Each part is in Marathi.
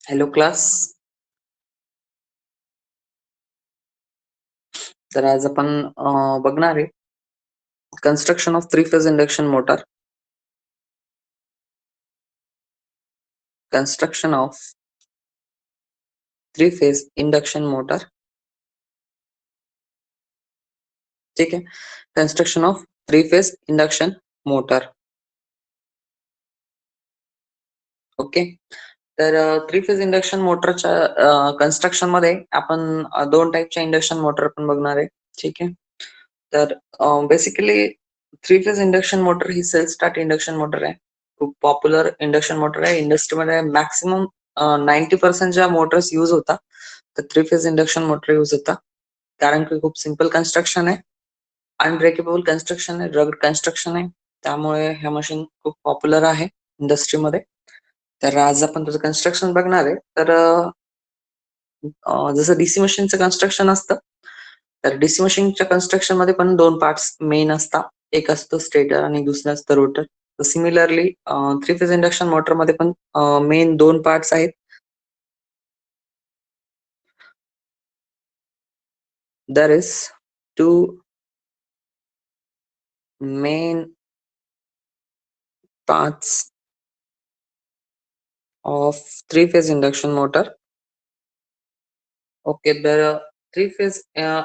Hello class. तर आज आपण बघणार आहे construction of three phase induction motor. Construction of three phase induction motor. ठीक आहे. Construction of three phase induction motor. Okay. तर थ्री फेज इंडक्शन मोटरच्या कन्स्ट्रक्शन मध्ये आपण दोन टाईपच्या इंडक्शन मोटर पण बघणार आहे. ठीक आहे. तर basically three phase induction motor ही सेल्फ स्टार्ट इंडक्शन मोटर आहे. खूप पॉप्युलर इंडक्शन मोटर आहे. इंडस्ट्रीमध्ये मॅक्सिमम 90% ज्या मोटर्स यूज होतात तर three phase induction motor use होता. कारण की खूप सिंपल कन्स्ट्रक्शन आहे, अनब्रेकेबल कन्स्ट्रक्शन आहे, रगड कन्स्ट्रक्शन आहे. त्यामुळे ह्या मशीन खूप पॉप्युलर आहे इंडस्ट्रीमध्ये. तर आज आपण त्याचं कन्स्ट्रक्शन बघणार आहे. तर जसं डीसी मशीनचं कन्स्ट्रक्शन असतं, तर डीसी मशीनच्या कन्स्ट्रक्शन मध्ये पण दोन पार्ट्स मेन असतात. एक असतं स्टेटर आणि दुसरं असतं rotor. Similarly three phase induction motor मध्ये पण मेन दोन पार्ट्स आहेत. There is two main parts of three phase induction motor. Okay. तर थ्री फेज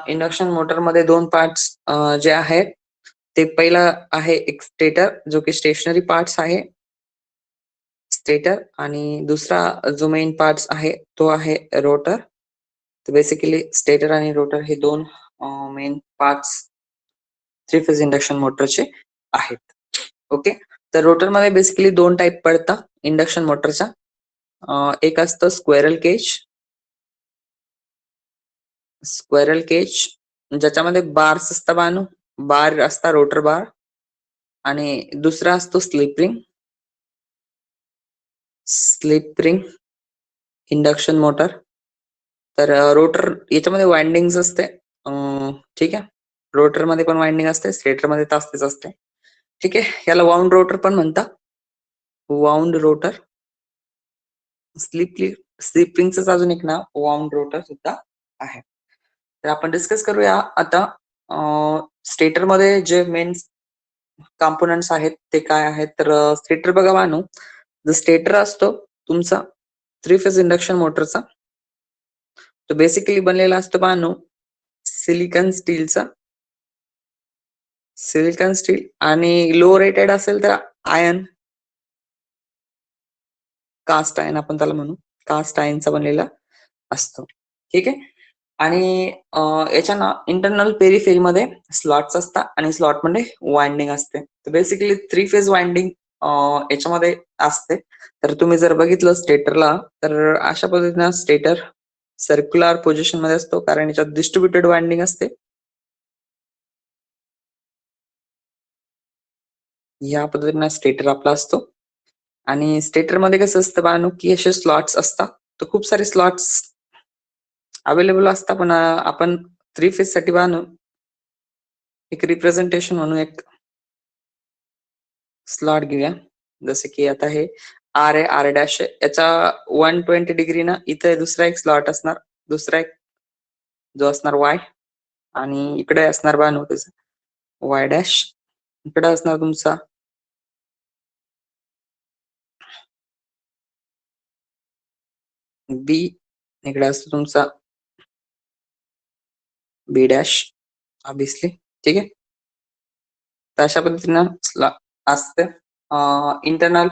इंडक्शन मोटर मध्ये दोन पार्ट्स जे आहेत ते पहिला आहे एक स्टेटर, जो की स्टेशनरी पार्ट्स आहे स्टेटर, आणि दुसरा जो मेन पार्ट्स आहे तो आहे रोटर. तर बेसिकली स्टेटर आणि रोटर हे दोन main parts three phase induction मोटरचे आहेत. ओके. तर रोटर मध्ये बेसिकली दोन टाईप पडतात इंडक्शन मोटरच्या. एक असतं स्क्वेरल केज. स्क्वेरल केज ज्याच्यामध्ये बार्स असतात, बार असता रोटर बार, आणि दुसरा असतो slip ring. Slip ring induction motor. तर रोटर याच्यामध्ये वाइंडिंग्स असते. ठीक आहे. रोटर मध्ये पण वाइंडिंग असते, स्टेटर मध्ये तर असते. ठीक आहे. याला वाउंड रोटर पण म्हणतात. Wound rotor. स्लिप रिंगच अजून एक नाव वाउंड रोटर सुद्धा आहे. तर आपण डिस्कस करूया आता स्टेटर मध्ये जे मेन कॉम्पोनंट्स आहेत ते काय आहेत. तर स्टेटर बघा बानो, जो स्टेटर असतो तुमचा थ्री फेज इंडक्शन मोटरचा, तो बेसिकली बनलेला असतो बानो सिलिकॉन स्टीलचा. सिलिकॉन स्टील, आणि लो रेटेड असेल तर आयर्न, कास्ट आयर्न आपण त्याला म्हणू, कास्ट आयर्नचा बनलेला असतो. ठीक आहे. आणि याच्या ना इंटरनल पेरिफेरी मध्ये स्लॉट्स असतात आणि स्लॉट मध्ये वाइंडिंग असते. तर बेसिकली थ्री फेज वाइंडिंग याच्यामध्ये असते. तर तुम्ही जर बघितलं स्टेटरला, तर अशा पद्धतीने स्टेटर सर्क्युलर पोझिशन मध्ये असतो, कारण याच्यात डिस्ट्रीब्युटेड वाइंडिंग असते. या पद्धतीने स्टेटर आपला असतो. आणि स्टेटर मध्ये कसं असतं बाळांनो, की असे स्लॉट्स असतात. तर खूप सारे स्लॉट्स अवेलेबल असतात, पण आपण थ्री फेज साठी बाळांनो एक रिप्रेझेंटेशन म्हणून एक स्लॉट घेऊया. जसे की आता हे आर आहे, आर डॅश आहे, याचा 120 डिग्री ना इथे दुसरा एक स्लॉट असणार, दुसरा एक जो असणार वाय, आणि इकडे असणार बाळांनो त्याचा वाय डॅश. इकडे असणार तुमचा बी, इकडे असतो तुमचा बी डॅश ऑब्विसली. ठीक आहे. तर अशा पद्धतीनं असते. इंटरनल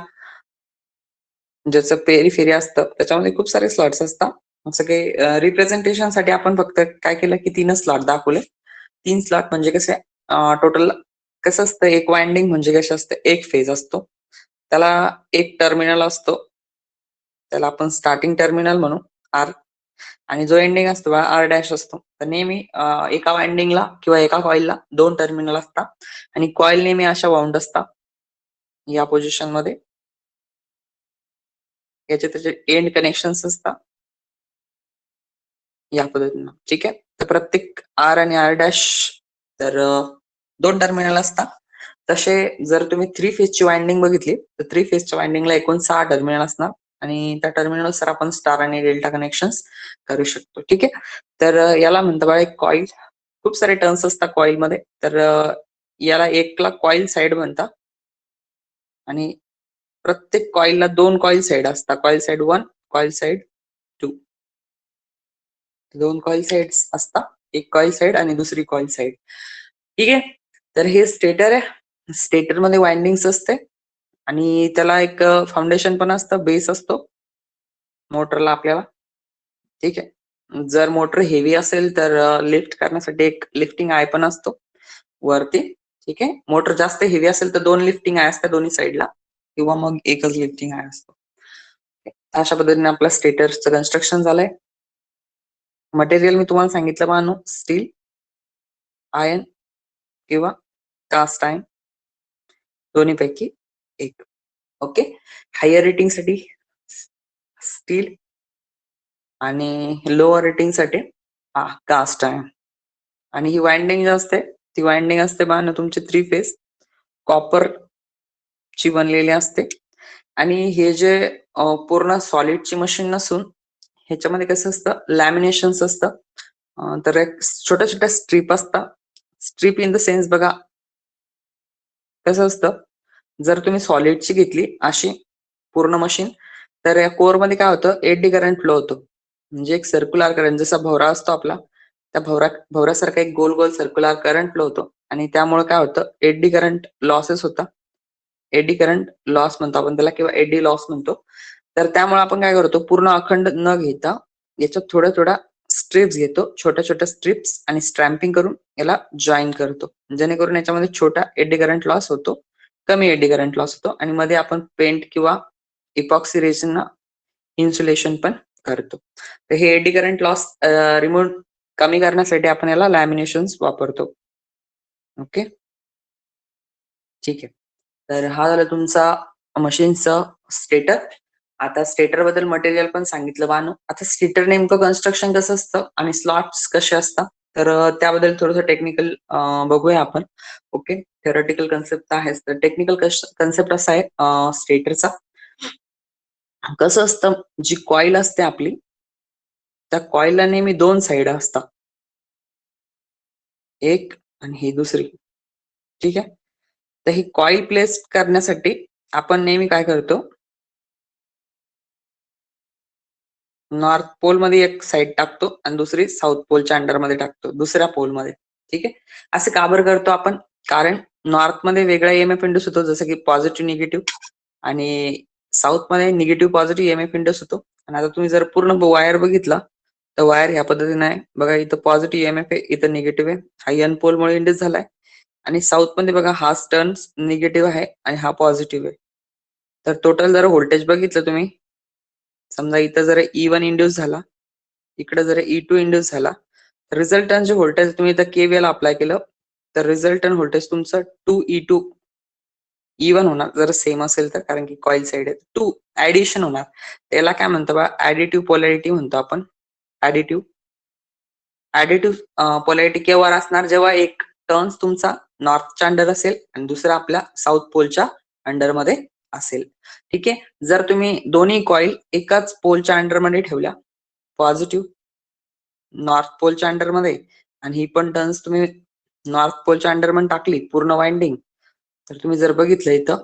ज्याचं पेरिफेरी असतं त्याच्यामध्ये खूप सारे स्लॉट्स असतात. असं काही रिप्रेझेंटेशन साठी आपण फक्त काय केलं की 3च स्लॉट दाखवले. 3 स्लॉट म्हणजे कसे टोटल कसं असतं, एक वाइंडिंग म्हणजे कसं असतं, एक फेज असतो, त्याला एक टर्मिनल असतो, त्याला आपण स्टार्टिंग टर्मिनल म्हणू आर, आणि जो एंडिंग असतो आर डॅश असतो. तर नेहमी एका वाइंडिंगला किंवा एका कॉइलला दोन टर्मिनल असतात, आणि कॉइल नेहमी अशा वाउंड असतात या पोझिशन मध्ये. याचे त्याचे एंड कनेक्शन्स असतात या पद्धतीनं. ठीक आहे. तर प्रत्येक आर आणि आर डॅश तर दोन टर्मिनल असतात. तसे जर तुम्ही थ्री फेजची वाइंडिंग बघितली तर थ्री फेजच्या वाइंडिंगला एकूण 6 टर्मिनल असणार. आणि त्या टर्मिनलनुसार आपण स्टार आणि डेल्टा कनेक्शन्स करू शकतो. ठीक आहे. तर याला म्हणतात बघा एक कॉईल. खूप सारे टर्म्स असतात कॉईल मध्ये. तर याला एकला कॉईल साइड म्हणतात आणि प्रत्येक कॉईलला 2 कॉईल साइड असतात. Coil side 1, coil side 2. 2 coil sides असतात. एक कॉईल साइड आणि दुसरी कॉईल साइड. ठीक आहे. तर हे स्टेटर आहे. स्टेटर मध्ये वाइंडिंग्स असते आणि त्याला एक फाउंडेशन पण असतं, बेस असतो मोटरला आपल्याला. ठीक आहे. जर मोटर हेवी असेल तर लिफ्ट करण्यासाठी एक लिफ्टिंग आय पण असतो वरती. ठीक आहे. मोटर जास्त हेवी असेल तर 2 लिफ्टिंग आय असतात दोन्ही साईडला किंवा मग एकच लिफ्टिंग आय असतो. अशा पद्धतीने आपलं स्टेटरचं कन्स्ट्रक्शन झालंय. मटेरियल मी तुम्हाला सांगितलं बानो, स्टील, आयर्न किंवा कास्ट आयर्न दोन्हीपैकी एक. ओके. हायर रेटिंग साठी स्टील आणि लोअर रेटिंग साठी कास्ट आयर्न. आणि ही वाइंडिंग जी असते ती वाइंडिंग असते बानो तुमची 3 फेज कॉपर ची बनलेली असते. आणि हे जे पूर्ण सॉलिडची मशीन नसून ह्याच्यामध्ये कसं असतं, लॅमिनेशन्स असतं. तर एक छोट्या छोट्या स्ट्रीप असतात. स्ट्रीप इन द सेन्स बघा कसं असतं, जर तुम्ही सॉलिडची घेतली अशी पूर्ण मशीन तर या कोर मध्ये काय होतं, एडी करंट फ्लो होतो. म्हणजे एक सर्क्युलर करंट, जसा भवरा असतो आपला त्या भवऱ्यासारखा एक गोल गोल सर्क्युलर करंट फ्लो होतो आणि त्यामुळे काय होतं, एडी करंट लॉसेस होता. एडी करंट लॉस म्हणतो आपण त्याला किंवा एडी लॉस म्हणतो. तर त्यामुळे आपण काय करतो, पूर्ण अखंड न घेता याच्यात थोड्या थोड्या स्ट्रिप्स घेतो, छोट्या छोट्या स्ट्रिप्स, आणि स्ट्रॅम्पिंग करून याला जॉईन करतो, जेणेकरून याच्यामध्ये छोटा एडी करंट लॉस होतो, कमी एडी करंट लॉस होतो आणि मध्ये आपण पेंट किंवा इपॉक्सी रेझिन इन्सुलेशन पण करतो. तर हे एडी करंट लॉस रिमूव्ह कमी करण्यासाठी आपण याला लॅमिनेशन्स वापरतो. ओके. ठीक आहे. तर हा झाला तुमचा मशीनचा स्टेटर. आता स्टेटर बद्दल मटेरियल पण सांगितलं बानो. आता स्टेटर नेमकं कन्स्ट्रक्शन कसं असतं आणि स्लॉट्स कसे असतात, तर त्याबद्दल थोडंसं टेक्निकल बघूया आपण. ओके. थेरॉटिकल कन्सेप्ट आहेच, तर टेक्निकल कन्सेप्ट असा आहे स्टेटरचा. कसं असतं, जी कॉईल असते आपली त्या कॉईलला नेहमी 2 साईड असतात, एक आणि ही दुसरी. ठीक आहे. तर ही कॉईल प्लेस करण्यासाठी आपण नेहमी काय करतो, नॉर्थ पोल मध्ये एक साईड टाकतो आणि दुसरी साऊथ पोलच्या अंडर मध्ये टाकतो, दुसऱ्या पोल मध्ये. ठीक आहे. असं का बरं करतो आपण, कारण नॉर्थ मध्ये वेगळा ईएमएफ इंड्यूस होतो, जसं की पॉझिटिव्ह निगेटिव्ह, आणि साऊथ मध्ये निगेटिव्ह पॉझिटिव्ह ईएमएफ इंड्यूस होतो. आणि आता तुम्ही जर पूर्ण वायर बघितला तर वायर ह्या पद्धतीने आहे बघा, इथं पॉझिटिव्ह ईएमएफ आहे, इथं निगेटिव्ह आहे, हा एन पोल मुळे इंड्यूस झालाय. आणि साऊथ मध्ये बघा हा टर्न्स निगेटिव्ह आहे आणि हा पॉझिटिव्ह आहे. तर टोटल जर व्होल्टेज बघितलं तुम्ही, समजा इथं जर E1 इंड्यूस झाला, इकडे जर E2 इंड्यूस झाला, रिझल्टंट जे व्होल्टेज तुम्ही इथं केव्हीएल अप्लाय केलं तर रिझल्टंट व्होल्टेज तुमचं 2E2 E1 होणार, जर सेम असेल तर, कारण की कॉईल साइड आहे. 2 ऍडिशन होणार. त्याला काय म्हणतो बा, ऍडिटिव्ह पोलॅरिटी म्हणतो आपण. ऍडिटिव्ह पोलॅरिटी केव्हा असणार, जेव्हा एक टर्न्स तुमचा नॉर्थच्या अंडर असेल आणि दुसरा आपल्या साऊथ पोलच्या अंडर मध्ये असेल. ठीक आहे. जर तुम्ही दोन्ही कॉईल एकाच पोलच्या अंडर मध्ये ठेवल्या, पॉझिटिव्ह नॉर्थ पोलच्या अंडर मध्ये, आणि ही पण टर्न्स तुम्ही नॉर्थ पोलच्या अंडर मध्ये टाकली पूर्ण वाइंडिंग, तर तुम्ही जर बघितलं इथं,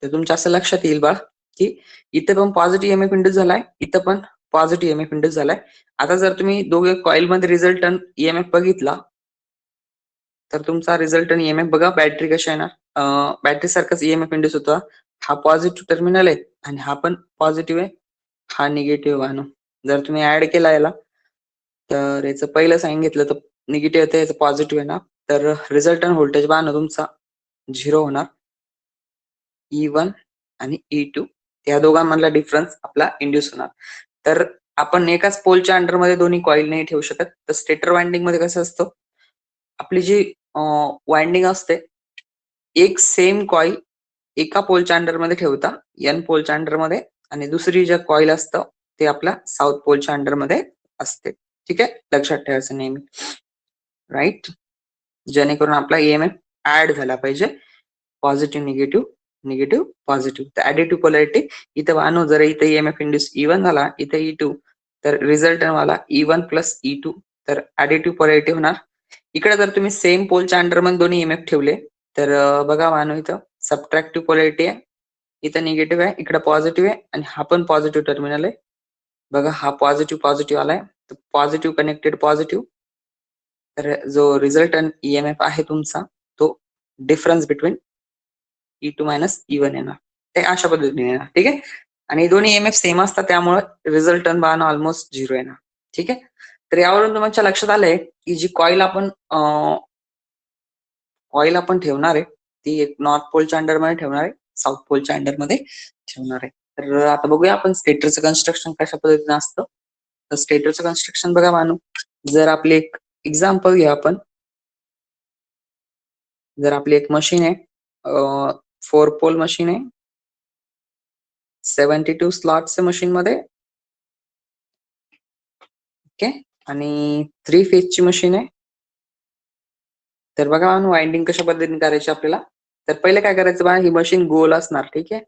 तर तुमच्या असं लक्षात येईल बा की इथे पण पॉझिटिव्ह ईएमएफ इंड्यूस झालाय, इथं पण पॉझिटिव्ह ईएमएफ इंड्यूस झालाय. आता जर तुम्ही दोघे कॉईल मध्ये रिझल्टंट ईएमएफ बघितला तर तुमचा रिझल्टंट ईएमएफ बघा बॅटरी कशी येणार, बॅटरी सारखाच ईएमएफ इंड्यूस होता. हा पॉझिटिव्ह टर्मिनल आहे आणि हा पण पॉझिटिव्ह आहे, हा निगेटिव्ह आहे. जर तुम्ही ऍड केला याला, तर याचं पहिलं साईन घेतलं तर निगेटिव्ह येतं, याचं पॉझिटिव्ह आहे ना, तर रिझल्टंट व्होल्टेज बाण तुमचा 0 होणार. E1 आणि E2 या दोघांमधला डिफरन्स आपला इंड्यूस होणार. तर आपण एकाच पोलच्या अंडर मध्ये दोन्ही कॉईल नाही ठेवू शकत. तर स्टेटर वाइंडिंग मध्ये कसं असतं, आपली जी वाइंडिंग असते, एक सेम कॉईल एका पोलच्या अंडर मध्ये ठेवता एन पोलच्या अंडर मध्ये, आणि दुसरी जे कॉईल असतं ते आपल्या साऊथ पोलच्या अंडर मध्ये असते. ठीक आहे. लक्षात ठेवायचं नेहमी, राईट, जेणेकरून आपला ईएमएफ ऍड झाला पाहिजे, पॉझिटिव्ह निगेटिव्ह निगेटिव्ह पॉझिटिव्ह. तर ऍडिटिव्ह पोलॅरिटी इथं वाहनो जर इथे ईएमएफ इंड्यूस E1 झाला, इथे E2, तर रिझल्टंट वाला E1 प्लस E2, तर ऍडिटिव्ह पोलॅरिटी होणार. इकडे जर तुम्ही सेम पोलच्या अंडरमध्ये दोन्ही ईएमएफ ठेवले, तर बघा वाहनो इथं सबट्रॅक्टिव्ह पोलॅरिटी आहे, इथं निगेटिव्ह आहे, इकडे पॉझिटिव्ह आहे आणि हा पण पॉझिटिव्ह टर्मिनल आहे. बघा हा पॉझिटिव्ह आलाय, तर पॉझिटिव्ह कनेक्टेड पॉझिटिव्ह. तर जो रिझल्टंट ईएमएफ आहे तुमचा तो difference between E2 minus E1 येणार. ते अशा पद्धतीने येणार. ठीक आहे. आणि दोन्ही ईएमएफ सेम असतात त्यामुळे रिझल्टंट बाण ऑलमोस्ट 0 येणार. ठीक आहे. तर यावरून तुमच्या लक्षात आलंय की जी कॉईल आपण ठेवणार आहे ती एक नॉर्थ पोलच्या अंडरमध्ये ठेवणार आहे, साऊथ पोलच्या अंडरमध्ये ठेवणार आहे. तर आता बघूया आपण स्टेटरचं कन्स्ट्रक्शन कशा पद्धतीने असतं. तर स्टेटरचं कन्स्ट्रक्शन बघा मानू, जर आपले एक एक्झाम्पल घ्या आपण. जर आपली एक मशीन आहे, 4 पोल मशीन आहे, 72 स्लॉट्स मशीन मध्ये. ओके. आणि 3 फेजची मशीन आहे. तर बघा वाइंडिंग कशा पद्धतीने करायची आपल्याला. तर पहिले काय करायचं बघा, ही मशीन गोल असणार. ठीक आहे,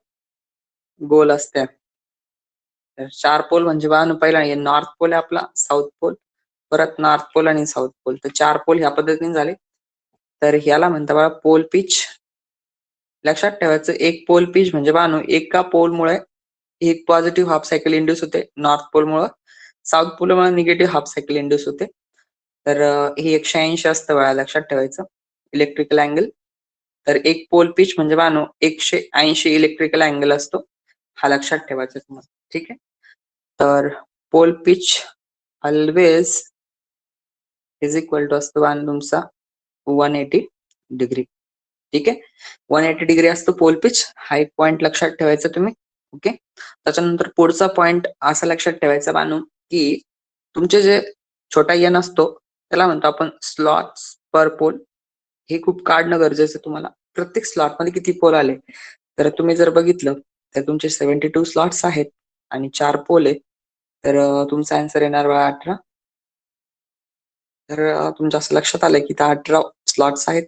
गोल असते. तर 4 पोल म्हणजे बघा पहिला नॉर्थ पोल आहे आपला, साऊथ पोल, परत नॉर्थ पोल आणि साऊथ पोल. तर 4 पोल ह्या पद्धतीने झाले. तर ह्याला म्हणता बघा पोल पिच. लक्षात ठेवायचं एक पोल पिच म्हणजे बघा एका पोलमुळे एक पॉझिटिव्ह हाफ सायकल इंड्यूस होते नॉर्थ पोलमुळे, साऊथ पोलमुळे निगेटिव्ह हाफ सायकल इंड्यूस होते. तर ही 180 असतं बघा, लक्षात ठेवायचं इलेक्ट्रिकल अँगल. तर एक पोल पिच म्हणजे बघा 180 इलेक्ट्रिकल अँगल असतो, हा लक्षात ठेवायचा तुम्हाला. ठीक आहे. तर pole pitch always is equal to असतो बघा तुमचा 180 डिग्री. ठीक आहे. 180 डिग्री असतो पोल पिच. हा एक पॉइंट लक्षात ठेवायचा तुम्ही. ओके. त्याच्यानंतर पुढचा पॉइंट असा लक्षात ठेवायचा बानू की तुमचे जे छोटा एन असतो त्याला म्हणतो आपण स्लॉट्स पर पोल. हे खूप काढणं गरजेचं आहे तुम्हाला. प्रत्येक स्लॉट मध्ये किती पोल आले, तर तुम्ही जर बघितलं तर तुमचे 72 स्लॉट्स आहेत आणि 4 पोल आहे. तर तुमचा आन्सर येणार बघा 18. तर तुमच्या असं लक्षात आलंय की इथं 18 स्लॉट्स आहेत,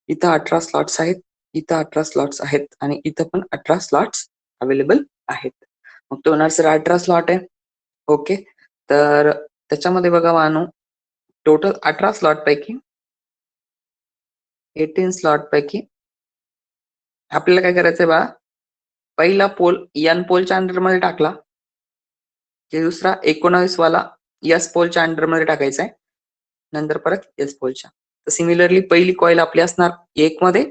इथं 18 स्लॉट्स आहेत, इथं 18 स्लॉट्स आहेत आणि इथं पण 18 स्लॉट्स अवेलेबल आहेत. मग तो होणार सर 18 स्लॉट आहे. ओके. तर त्याच्यामध्ये बघा मानू टोटल 18 स्लॉट पैकी 18 स्लॉट पैकी आपल्याला काय करायचंय बा, पहिला पोल एन पोलच्या अंडरमध्ये टाकला की दुसरा 19 वाला एस पोलच्या अंडरमध्ये टाकायचा आहे, नंतर परत एस पोलच्या. तर सिमिलरली पहिली कॉईल आपली असणार 1 मध्ये,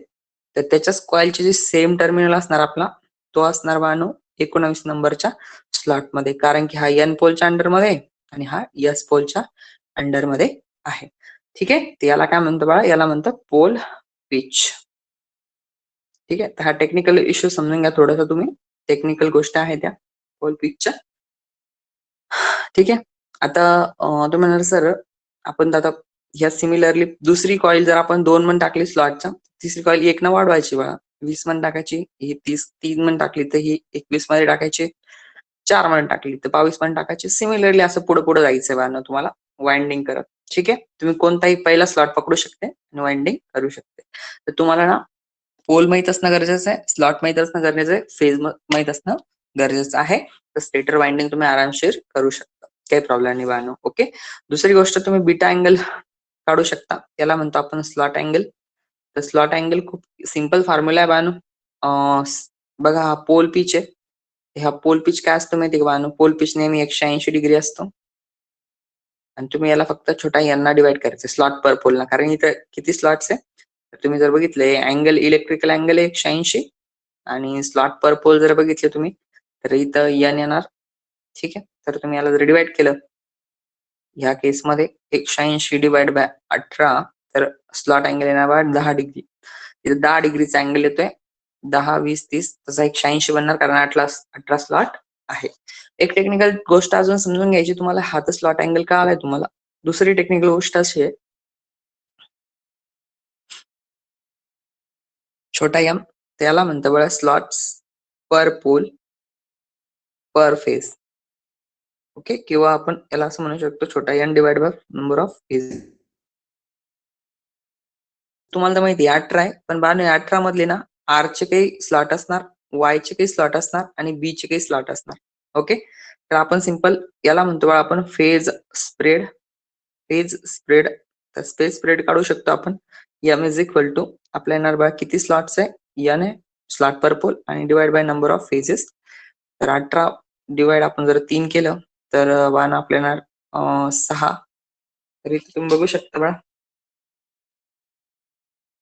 तर त्याच्याच कॉईलचे जे सेम टर्मिनल असणार आपला तो असणार बानो 19 नंबरच्या स्लॉट मध्ये, कारण की हा एन पोलच्या अंडरमध्ये आणि हा एस पोलच्या अंडरमध्ये आहे. ठीक आहे. तर याला काय म्हणतो बाळा, याला म्हणतात पोल पिच. ठीक आहे. तर हा टेक्निकल इश्यू समजून घ्या थोडासा तुम्ही, टेक्निकल गोष्ट आहे त्या पोल पिचच्या. ठीक आहे. आता तुम्ही म्हणणार सर आपण आता ह्या सिमिलरली दुसरी कॉईल जर आपण 2 मन टाकली स्लॉटच्या, तिसरी कॉईल 1 न वाढवायची बघा, 20 मन टाकायची, ही 3 मन टाकली तर ही 21 मध्ये टाकायची, 4 मन टाकली तर 22 मन टाकायची. सिमिलरली असं पुढे पुढे जायचंय बघा तुम्हाला वाइंडिंग करत. ठीक आहे. तुम्ही कोणताही पहिला स्लॉट पकडू शकते आणि वाइंडिंग करू शकते. तर तुम्हाला ना पोल माहित असणं गरजेचं आहे, स्लॉट माहित असणं गरजेचं आहे, फेज माहित असणं गरजेचं आहे. तर स्टेटर वाइंडिंग तुम्ही आरामशीर करू शकता, काही प्रॉब्लेम नाही बानो. ओके. दुसरी गोष्ट तुम्ही बीटा अँगल काढू शकता, त्याला म्हणतो आपण स्लॉट अँगल. तर स्लॉट अँगल खूप सिंपल फॉर्म्युला आहे बानो. बघा हा पोल पिच आहे, हा पोल पिच काय असतो माहिती का बानो, पोल पिच नेहमी 180 डिग्री असतो आणि तुम्ही याला फक्त छोटा यांना डिवाइड करायचं स्लॉट पर पोलला, कारण इथं किती स्लॉट्स आहे. तुम्ही जर बघितले अँगल इलेक्ट्रिकल अँगल 180 आणि स्लॉट पर पोल जर बघितले तुम्ही तर इथं एन येणार. ठीक आहे. तर तुम्ही याला जर डिवाइड केलं ह्या केसमध्ये 180 डिवाइड बाय 18, तर स्लॉट अँगल येणार बघा 10 डिग्री. इथे 10 डिग्रीचा अँगल येतोय, 10, 20, 30 तसा 180 बनणार, कारण 18 स्लॉट आहे. एक टेक्निकल गोष्ट अजून समजून घ्यायची तुम्हाला, हा तर स्लॉट अँगल का आलाय तुम्हाला. दुसरी टेक्निकल गोष्ट अशी आहे, छोटा एम त्याला म्हणतं बघा slots per pole per phase. Okay. किंवा आपण याला असं म्हणू शकतो छोटा N divide by number of phase. तुम्हाला तर माहिती 18 आहे, पण 18 मधले ना आरचे काही स्लॉट असणार, वायचे काही स्लॉट असणार आणि बीचे काही स्लॉट असणार. ओके. तर आपण सिंपल याला म्हणतो बघा आपण फेज स्प्रेड. Phase spread. तर फेज स्प्रेड काढू शकतो आपण. एम इज इक्वल टू आपल्या येणार बघा किती स्लॉट्स आहे, एन आहे स्लॉट पर पोल आणि divide by number of phases. तर 18 डिवाइड आपण जर 3 केलं तर वान आपल्या येणार 6. तर इथे तुम्ही बघू शकता बघा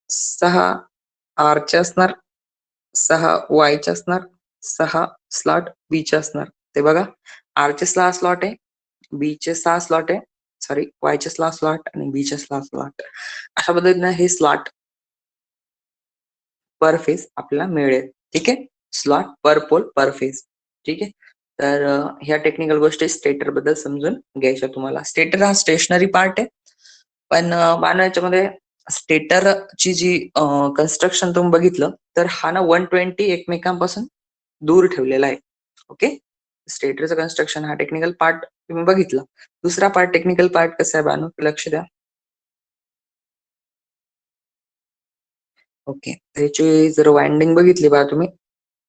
6 आरचे असणार, 6 वायचे असणार, 6 स्लॉट बीचे असणार. ते बघा आरचे 6 स्लॉट आहे, बीचे 6 स्लॉट आहे, सॉरी वायचे 6 स्लॉट आणि बीचे 6 स्लॉट. अशा पद्धतीने हे स्लॉट पर फेज आपल्याला मिळेल. ठीक आहे. स्लॉट पर पोल पर फेज. ठीक आहे. तर ह्या टेक्निकल गोष्टी स्टेटर बद्दल समजून घ्यायच्या तुम्हाला. स्टेटर हा स्टेशनरी पार्ट आहे. पण मानव याच्यामध्ये स्टेटरची जी कन्स्ट्रक्शन तुम्ही बघितलं तर हा ना 120 एकमेकांपासून दूर ठेवलेला आहे. ओके. स्टेटरचं कन्स्ट्रक्शन हा टेक्निकल पार्ट तुम्ही बघितला. दुसरा पार्ट टेक्निकल पार्ट कसा आहे बानो लक्ष द्या. ओके. त्याची जर वाइंडिंग बघितली बघा तुम्ही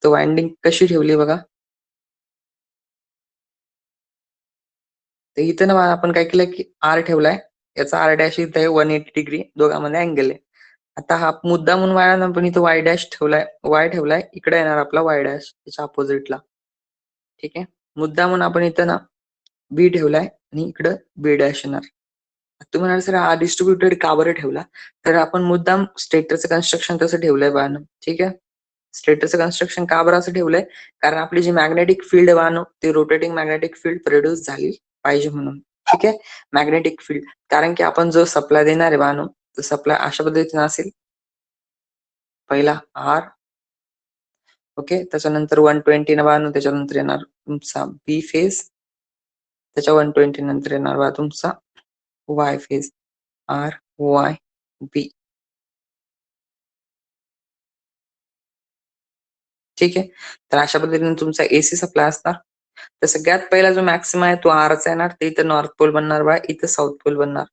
तर वाइंडिंग कशी ठेवली बघा. तर इथे ना आपण काय केलं की आर ठेवलाय, याचा आर डॅश इथे आहे 180 डिग्री दोघांमध्ये अँगल आहे. आता हा मुद्दा म्हणून वाय ना पण इथं वाय डॅश ठेवलाय, वाय ठेवलाय इकडे येणार आपला वाय डॅश त्याच्या अपोजिटला. ठीक आहे. मुद्दा म्हणून आपण इथं ना बी ठेवलाय आणि इकडं बी डॅश येणार. तुम्ही म्हणाल सर हा डिस्ट्रीब्युटेड का बरं ठेवला, तर आपण मुद्दाम स्टेटरचं कन्स्ट्रक्शन तसं ठेवलंय बानो. ठीक आहे. स्टेटरचं कन्स्ट्रक्शन का बरं असं ठेवलंय, कारण आपली जी मॅग्नेटिक फील्ड बानो ती रोटेटिंग मॅग्नेटिक फील्ड प्रोड्यूस झाली पाहिजे म्हणून. ठीक आहे. मॅग्नेटिक फील्ड कारण की आपण जो सप्लाय देणार आहे बानो तो सप्लाय अशा पद्धतीने असेल. पहिला आर. ओके. त्याच्यानंतर 120 न बानो त्याच्यानंतर येणार तुमचा बी फेज. त्याच्या 120 नंतर येणार बा तुमचा Y phase. R Y B. ठीक आहे. तर अशा पद्धतीने तुमचा एसी सप्लाय असणार. तर सगळ्यात पहिला जो मॅक्सिमा आहे तो आरचा येणार. ते इथं नॉर्थ पोल बनणार बा, इथं साऊथ पोल बनणार.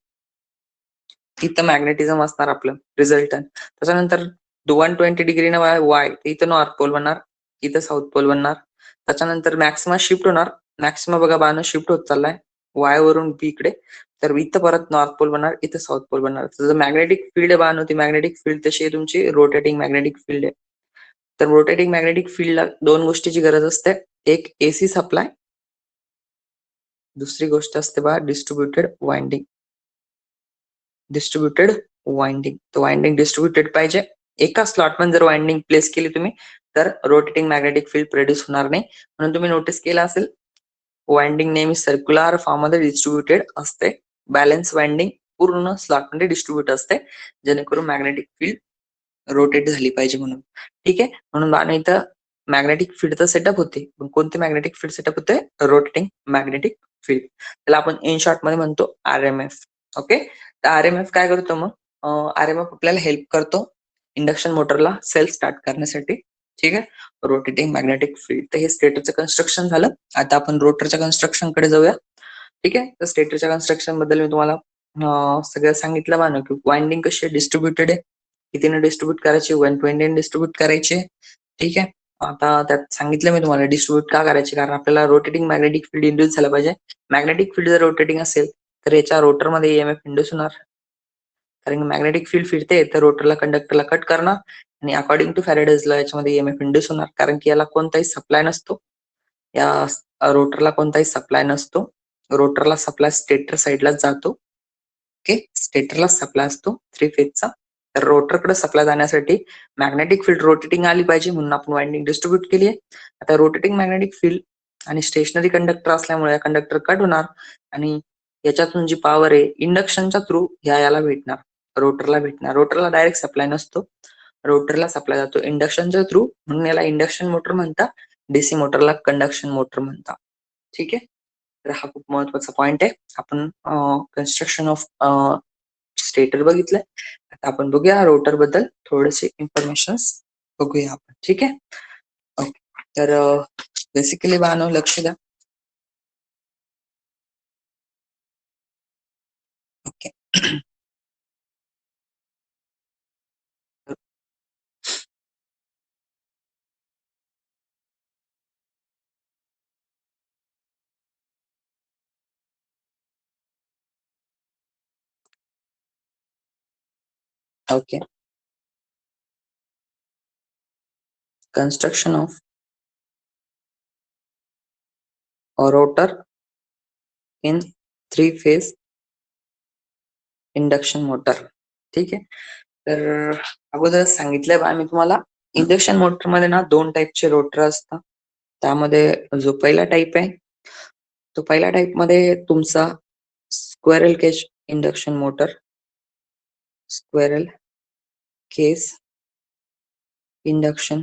इथं मॅग्नेटिझम असणार आपलं रिझल्टंट. त्याच्यानंतर 120 डिग्री न वाय इथं नॉर्थ पोल बनणार, इथं साऊथ पोल बनणार. त्याच्यानंतर मॅक्सिमा शिफ्ट होणार. मॅक्सिमा बघा बाण शिफ्ट होत चाललाय वाय वरून बी इकडे. तर इथं परत नॉर्थ पोल बनणार, इथं साऊथ पोल बनणार. तर मॅग्नेटिक फील्ड बाण होती, मॅग्नेटिक फील्ड तशी आहे तुमची रोटेटिंग मॅग्नेटिक फील्ड आहे. तर रोटेटिंग मॅग्नेटिक फील्डला 2 गोष्टीची गरज असते. एक एसी सप्लाय, दुसरी गोष्ट असते बघा डिस्ट्रीब्युटेड वाइंडिंग. Distributed winding. तर वाइंडिंग डिस्ट्रीब्युटेड पाहिजे. एका स्लॉटमध्ये जर वाइंडिंग प्लेस केली तुम्ही तर रोटेटिंग मॅग्नेटिक फील्ड प्रोड्यूस होणार नाही. म्हणून तुम्ही नोटीस केलं असेल वाइंडिंग नेहमी सर्क्युलर फॉर्म मध्ये डिस्ट्रीब्युटेड असते. बॅलन्स वाइंडिंग पूर्ण स्लॉटमध्ये डिस्ट्रीब्युट असते जेणेकरून मॅग्नेटिक फील्ड रोटेट झाली पाहिजे म्हणून. ठीक आहे. म्हणून बाण इथं मॅग्नेटिक फील्डचं सेटअप होते. पण कोणते मॅग्नेटिक फील्ड सेटअप होते, रोटेटिंग मॅग्नेटिक फील्ड. त्याला आपण इन शॉर्ट मध्ये म्हणतो आरएमएफ. ओके. तर आरएमएफ काय करतो मग, आरएमएफ आपल्याला हेल्प करतो इंडक्शन मोटरला सेल्फ स्टार्ट करण्यासाठी. ठीक आहे. Rotating magnetic field. तर हे स्टेटरचं कन्स्ट्रक्शन झालं. आता आपण रोटरच्या कन्स्ट्रक्शन कडे जाऊया. ठीक आहे. तर स्टेटरच्या कन्स्ट्रक्शन बद्दल मी तुम्हाला सगळं सांगितलं मानो की वाइंडिंग कशी डिस्ट्रीब्युटेड आहे, कितीने डिस्ट्रीब्यूट करायचे, 120 डिस्ट्रीब्यूट करायचे. ठीक आहे. आता त्यात सांगितलं मी तुम्हाला डिस्ट्रीब्यूट का करायचे, कारण आपल्याला रोटेटिंग मॅग्नेटिक फील्ड इंड्यूस झालं पाहिजे. मॅग्नेटिक फील्ड जर रोटेटिंग असेल तर याच्या रोटरमध्ये ईएमएफ इंड्यूस होणार. कारण मॅग्नेटिक फील्ड फिरते तर रोटरला कंडक्टरला कट करणार आणि अकॉर्डिंग टू फॅरेडेज लॉ याच्यामध्ये ईएमएफ इंड्यूस होणार. कारण की याला कोणताही सप्लाय नसतो, या रोटरला कोणताही सप्लाय नसतो. रोटरला सप्लाय स्टेटर साइडलाच जातो. ओके. स्टेटरला सप्लाय असतो 3 फेजचा. तर रोटरकडे सप्लाय जाण्यासाठी मॅग्नेटिक फील्ड रोटेटिंग आली पाहिजे म्हणून आपण वाइंडिंग डिस्ट्रीब्यूट केली आहे. आता रोटेटिंग मॅग्नेटिक फील्ड आणि स्टेशनरी कंडक्टर असल्यामुळे कंडक्टर कट होणार आणि याच्यातून जी पॉवर आहे इंडक्शनच्या थ्रू याला भेटणार, रोटरला भेटणार. रोटरला डायरेक्ट सप्लाय नसतो, रोटरला सप्लाय जातो इंडक्शनच्या थ्रू. म्हणून याला इंडक्शन मोटर म्हणतात, डीसी मोटरला कंडक्शन मोटर म्हणतात. ठीक आहे. तर हा खूप महत्वाचा पॉइंट आहे. आपण कन्स्ट्रक्शन ऑफ स्टेटर बघितलंय. आता आपण बघूया रोटर बद्दल थोडेसे इन्फॉर्मेशन बघूया आपण. ठीक आहे. ओके. तर बेसिकली बानो लक्ष द्या. Okay. Okay. Construction of a rotor in 3-phase induction motor. ठीक आहे. तर अगोदर सांगितलंय बा मी तुम्हाला, इंडक्शन मोटर मध्ये ना 2 टाईपचे रोटर असतात. त्यामध्ये जो पहिला टाईप आहे, तो पहिल्या टाईप मध्ये तुमचा squirrel cage induction motor, squirrel cage induction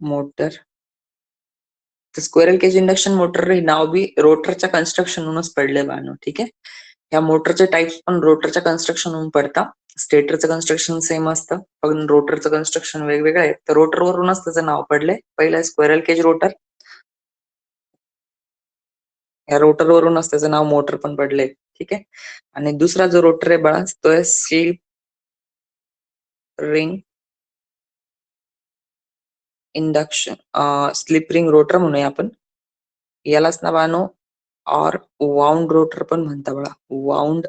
motor. तर स्क्वेरल केज इंडक्शन मोटर हे नाव बी रोटरच्या कन्स्ट्रक्शनहूनच पडले बानो. ठीक आहे. या मोटरचे टाइप्स पण रोटरच्या कन्स्ट्रक्शनहून पडतात. स्टेटरचं कन्स्ट्रक्शन सेम असतं, पण रोटरचं कन्स्ट्रक्शन वेगवेगळं आहे. तर रोटरवरूनच त्याचं नाव पडलंय. पहिलं स्क्वेरल केज रोटर, या रोटरवरूनच त्याचं नाव मोटर पण पडलंय. ठीक आहे. आणि दुसरा जो रोटर आहे बाळा, तो आहे slip ring induction, slip ring rotor म्हणूया आपण. यालाच ना बानो और वाउंड रोटर पण म्हणता बघा, वाउंड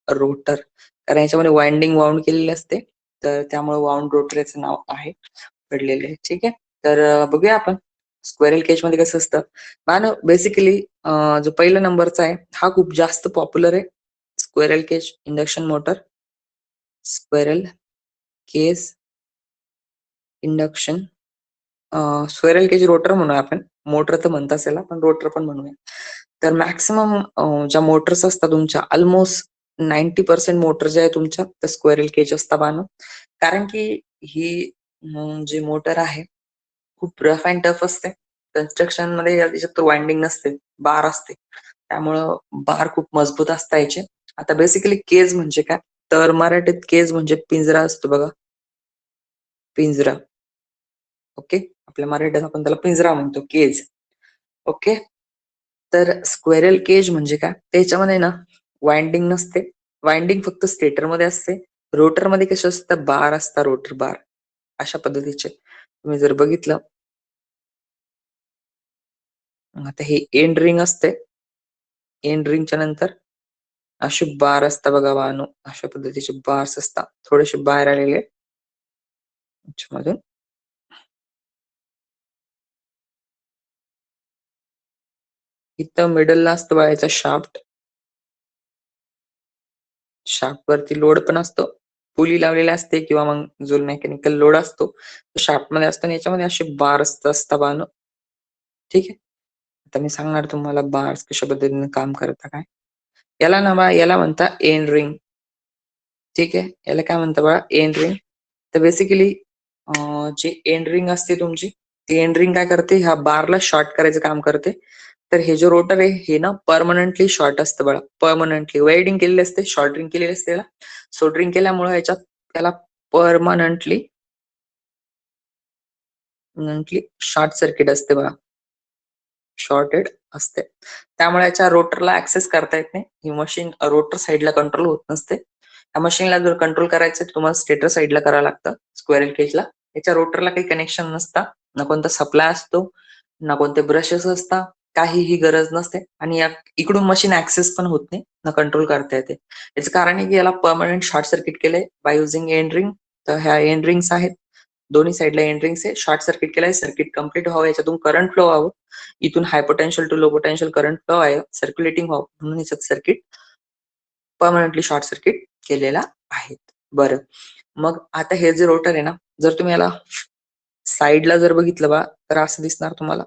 रोटर. कारण याच्यामध्ये वाइंडिंग वाउंड केलेली असते, तर त्यामुळे वाउंड रोटर याचं नाव आहे पडलेले आहे. ठीक आहे. तर बघूया आपण स्क्वेरल केज मध्ये कसं असतं. बानो बेसिकली जो पहिला नंबरचा आहे हा खूप जास्त पॉप्युलर आहे, squirrel cage induction motor. Squirrel cage induction, squirrel cage rotor म्हणूया आपण. मोटर तर म्हणताच याला, पण रोटर पण म्हणूया. तर मॅक्सिमम ज्या मोटर्स असतात तुमच्या, ऑलमोस्ट 90% मोटर जे आहे तुमच्या त्या स्क्वेरल केज असतात बानो. कारण की ही जी मोटर आहे खूप रफ अँड टफ असते. कन्स्ट्रक्शन मध्ये याच्यात वाइंडिंग नसते, बार असते. त्यामुळं बार खूप मजबूत असतात याचे. आता बेसिकली केज म्हणजे काय, तर मराठीत केज म्हणजे पिंजरा असतो बघा, पिंजरा. ओके. आपल्या मराठीत आपण त्याला पिंजरा म्हणतो, केज. ओके. तर स्क्वेरल केज म्हणजे काय, त्याच्यामध्ये ना वाइंडिंग नसते. वाइंडिंग फक्त स्टेटर मध्ये असते. रोटर मध्ये कसे असतं, बार असतात, रोटर बार अशा पद्धतीचे. तुम्ही जर बघितलं, आता हे एंड रिंग असते. एंड रिंगच्या नंतर असे बार असतात बघा बानो, अशा पद्धतीचे बार्स असतात, थोडेसे बाहेर आलेले याच्यामधून. इथं मिडलला असतं बघा याचा शाफ्ट. शाफ्ट वरती लोड पण असतो, पुली लावलेला असते, किंवा मग जो मेकॅनिकल लोड असतो तो शाफ्ट मध्ये असतो. आणि याच्यामध्ये असे बार्स असतात बानो. ठीक आहे. आता मी सांगणार तुम्हाला बार्स कशा पद्धतीने काम करता काय. याला ना बा, याला म्हणता एंड रिंग. ठीक आहे. याला काय म्हणता बघा, एंड रिंग. तर बेसिकली जी एंड रिंग असते तुमची, ती एंड रिंग काय करते, ह्या बारला शॉर्ट करायचं काम करते. तर हे जे रोटर आहे हे ना परमनंटली शॉर्ट असतं बघा, परमनंटली वेल्डिंग केलेली असते, शॉर्टरिंग केलेली असते त्याला. सोल्डरिंग केल्यामुळे याच्यात त्याला परमनंटली शॉर्ट सर्किट असते बघा, शॉर्टेड असते. त्यामुळे याच्या रोटरला ऍक्सेस करता येत नाही. ही मशीन रोटर साईडला कंट्रोल होत नसते. या मशीनला जर कंट्रोल करायचं तुम्हाला स्टेटर साईडला करावं लागतं, स्क्वेरल केजला. याच्या रोटरला काही कनेक्शन नसतं, ना कोणता सप्लाय असतो, ना कोणते ब्रशेस असतात, काहीही गरज नसते. आणि या इकडून मशीन ऍक्सेस पण होत नाही, ना कंट्रोल करता येते. याचं कारण आहे की याला परमनंट शॉर्ट सर्किट केलंय बाय युझिंग एंड रिंग. तर ह्या एंड रिंग्स आहेत, दोन्ही साईडला एंड रिंग्स आहे. शॉर्ट सर्किट केलंय, सर्किट कम्प्लीट व्हावं, याच्यातून करंट फ्लो व्हावं, इथून high potential to low potential current flow आहे, सर्क्युलेटिंग व्हावं, म्हणून याच्यात सर्किट परमनंटली शॉर्ट सर्किट केलेला आहे. बरं, मग आता हे जे रोटर आहे ना, जर तुम्ही याला साईडला जर बघितलं बा, तर असं दिसणार तुम्हाला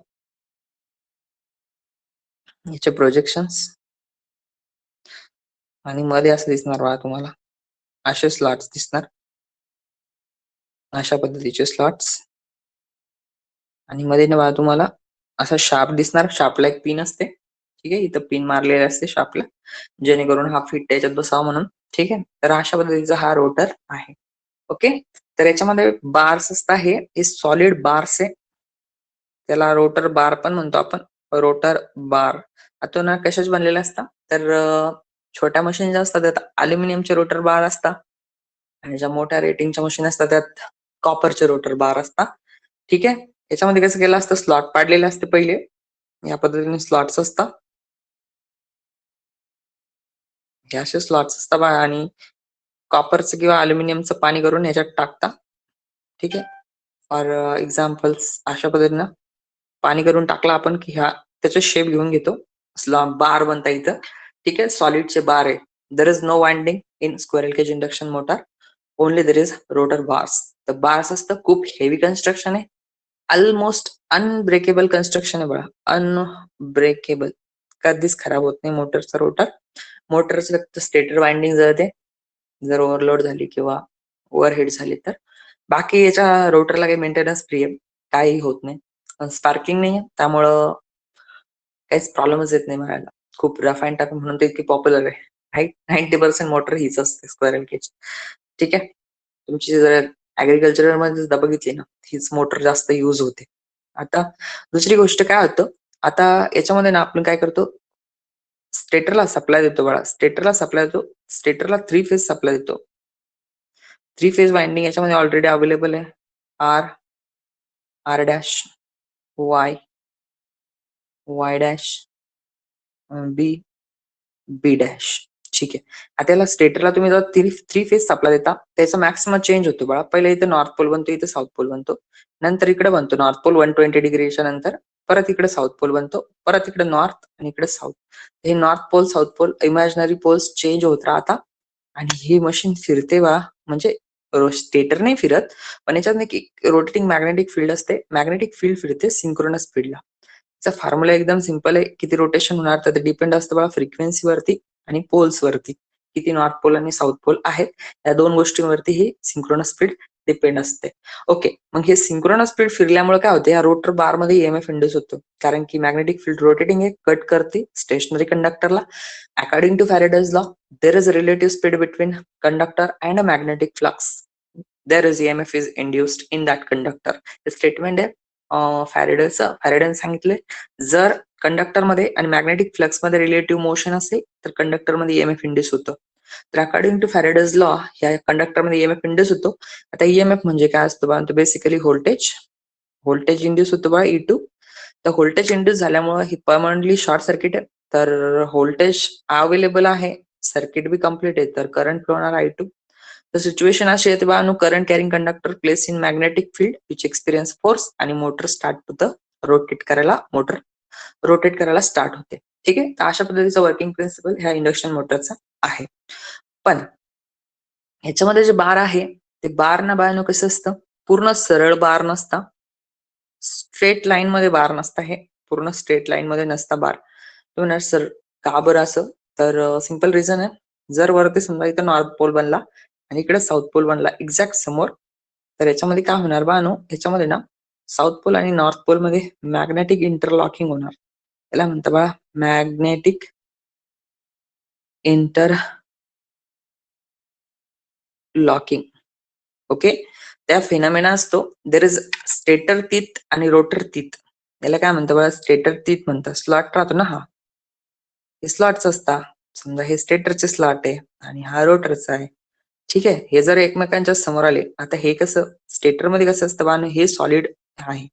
याचे प्रोजेक्शन्स. आणि मध्ये असं दिसणार बघा तुम्हाला, असे स्लॉट्स दिसणार, अशा पद्धतीचे स्लॉट्स. आणि मध्ये ना बघा तुम्हाला असा शार्प दिसणार, शार्पला एक पिन असते. ठीक आहे. इथं पिन मारलेली असते शार्पला, जेणेकरून हा फिट त्याच्यात बसावा म्हणून. ठीक आहे. तर अशा पद्धतीचा हा रोटर आहे. ओके. तर याच्यामध्ये बार्स असतात, हे सॉलिड बार्स आहे. त्याला रोटर बार पण म्हणतो आपण, रोटर बार. आता ना कशाच बनलेले असतात, तर छोट्या मशीन ज्या असतात त्यात अल्युमिनियमचे रोटर बार असतात. आणि ज्या मोठ्या रेटिंगच्या मशीन असतात त्यात कॉपरचे रोटर बार असतात. ठीक आहे. याच्यामध्ये कसं केलं असतं, स्लॉट पाडलेले असते पहिले, या पद्धतीने स्लॉट्स असतात. हे असे स्लॉट्स असतात बघा आणि कॉपरचं किंवा अल्युमिनियमचं पाणी करून ह्याच्यात टाकता. ठीक आहे. फॉर एक्झाम्पल्स अशा पद्धतीनं पाणी करून टाकला आपण की ह्या त्याचा शेप घेऊन घेतो. बार बनता इथं. ठीक आहे. सॉलिडचे बार आहे. There is no winding in squirrel cage induction motor. Only there is rotor bars. तर बार्स असतं खूप हेवी कन्स्ट्रक्शन आहे. ऑलमोस्ट अनब्रेकेबल कन्स्ट्रक्शन आहे बघा. अनब्रेकेबल. कधीच खराब होत नाही मोटरचा रोटर. मोटरचं फक्त स्टेटर वाइंडिंग जळते जर ओव्हरलोड झाली किंवा ओव्हरहीट झाली तर. बाकी याच्या रोटरला काही मेंटेनन्स फ्री आहे. काही होत नाही. स्पार्किंग नाही त्यामुळं काहीच प्रॉब्लेमच येत नाही म्हणायला. खूप रफ अँड टफ म्हणून ते इतकी पॉप्युलर आहे. राईट. 90% मोटर हीच असते स्क्वेअरल केज. ठीक आहे. तुमची जर ऍग्रिकल्चर मध्ये सुद्धा बघितली ना हीच मोटर जास्त युज होते. आता दुसरी गोष्ट काय होतं, आता याच्यामध्ये ना आपण काय करतो, स्टेटरला सप्लाय देतो बघा. स्टेटरला सप्लाय देतो. स्टेटरला 3 फेज सप्लाय देतो. 3 फेज वाइंडिंग याच्यामध्ये ऑलरेडी अवेलेबल आहे. R, R dash, Y, Y dash, B, B dash. ठीक आहे. आता याला स्टेटरला तुम्ही जर 3 फेज सप्लाय देता, त्याचा मॅक्सिमम चेंज होतो बघा. पहिले इथे नॉर्थ पोल बनतो, इथे साऊथ पोल बनतो. नंतर इकडे बनतो नॉर्थ पोल 120 डिग्रीच्या नंतर. परत इकडे साऊथ पोल बनतो. परत इकडे नॉर्थ आणि इकडे साऊथ. हे north pole, south pole, imaginary poles change होत राहतात आणि ही मशीन फिरते बघा. म्हणजे स्टेटर नाही फिरत, पण याच्यात एक रोटेटिंग मॅग्नेटिक फील्ड असते. मॅग्नेटिक फील्ड फिरते सिंक्रोनस स्पीडला. त्याचा फॉर्म्युला एकदम सिंपल आहे. किती रोटेशन होणार तर ते डिपेंड असतं बघा फ्रिक्वेन्सीवरती आणि पोल्स वरती. किती नॉर्थ पोल आणि साऊथ पोल आहेत. या दोन गोष्टींवरती ही सिंक्रोनस स्पीड डिपेंड असते. ओके. मग हे सिंक्रोनस स्पीड फिरल्यामुळे काय होते, या रोटर बार मध्ये ईएमएफ इंड्यूस होतो. कारण की मॅग्नेटिक फील्ड रोटेटिंग आहे, कट करते स्टेशनरी कंडक्टरला. According to Faraday's law, there is relative speed between conductor and a magnetic flux. There is EMF is induced in that conductor. हे स्टेटमेंट आहे फॅरेडेने सांगितले. जर कंडक्टरमध्ये आणि मॅग्नेटिक फ्लक्समध्ये रिलेटिव्ह मोशन असेल तर कंडक्टरमध्ये ईएमएफ इंड्यूस होतं. तर अकॉर्डिंग टू फॅरेडेज लॉ या कंडक्टरमध्ये ईएमएफ इंड्यूस होतो. आता ईएमएफ म्हणजे काय असतं बघा, बेसिकली व्होल्टेज इंड्यूस होतो बघा E2. तर व्होल्टेज इंड्यूस झाल्यामुळे ही परमनंटली शॉर्ट सर्किट आहे. तर व्होल्टेज अवेलेबल आहे, सर्किट बी कम्प्लीट आहे, तर करंट फ्लो होणार I2. तर सिच्युएशन अशी येते बघा, current carrying conductor place in magnetic field which experience force आणि मोटर स्टार्ट होतं मोटर रोटेट करायला स्टार्ट होते. ठीक आहे. तर अशा पद्धतीचा वर्किंग प्रिन्सिपल ह्या इंडक्शन मोटरचा आहे. पण ह्याच्यामध्ये जे बार आहे ते बार ना बाळांनो कसं असतं, पूर्ण सरळ बार नसता, स्ट्रेट लाईन मध्ये बार नसता. हे पूर्ण स्ट्रेट लाईन मध्ये नसता बार. तुम्ही सर का बरं असं, तर सिंपल रिझन आहे. जर वरती समजा इथं नॉर्थ पोल बनला आणि इकडे साऊथ पोल बनला एक्झॅक्ट समोर, तर याच्यामध्ये काय होणार बाळांनो, ह्याच्यामध्ये ना साऊथ पोल आणि नॉर्थ पोल मध्ये मॅग्नेटिक इंटरलॉकिंग होणार. याला म्हणतात बघा मॅग्नेटिक इंटरलॉकिंग. ओके. त्या फिनॉमिना असतो. देर इज स्टेटर टीथ आणि रोटर टीथ. याला काय म्हणतात बघा, स्टेटर टीथ म्हणतात. स्लॉट राहतो ना हा, हे स्लॉट्स असतात. समजा हे स्टेटरचे स्लॉट आहे आणि हा रोटरचा आहे. ठीक आहे. हे जर एकमेकांच्या समोर आले, आता हे कसं स्टेटर मध्ये कसं असतं बघा, हे सॉलिड आहे,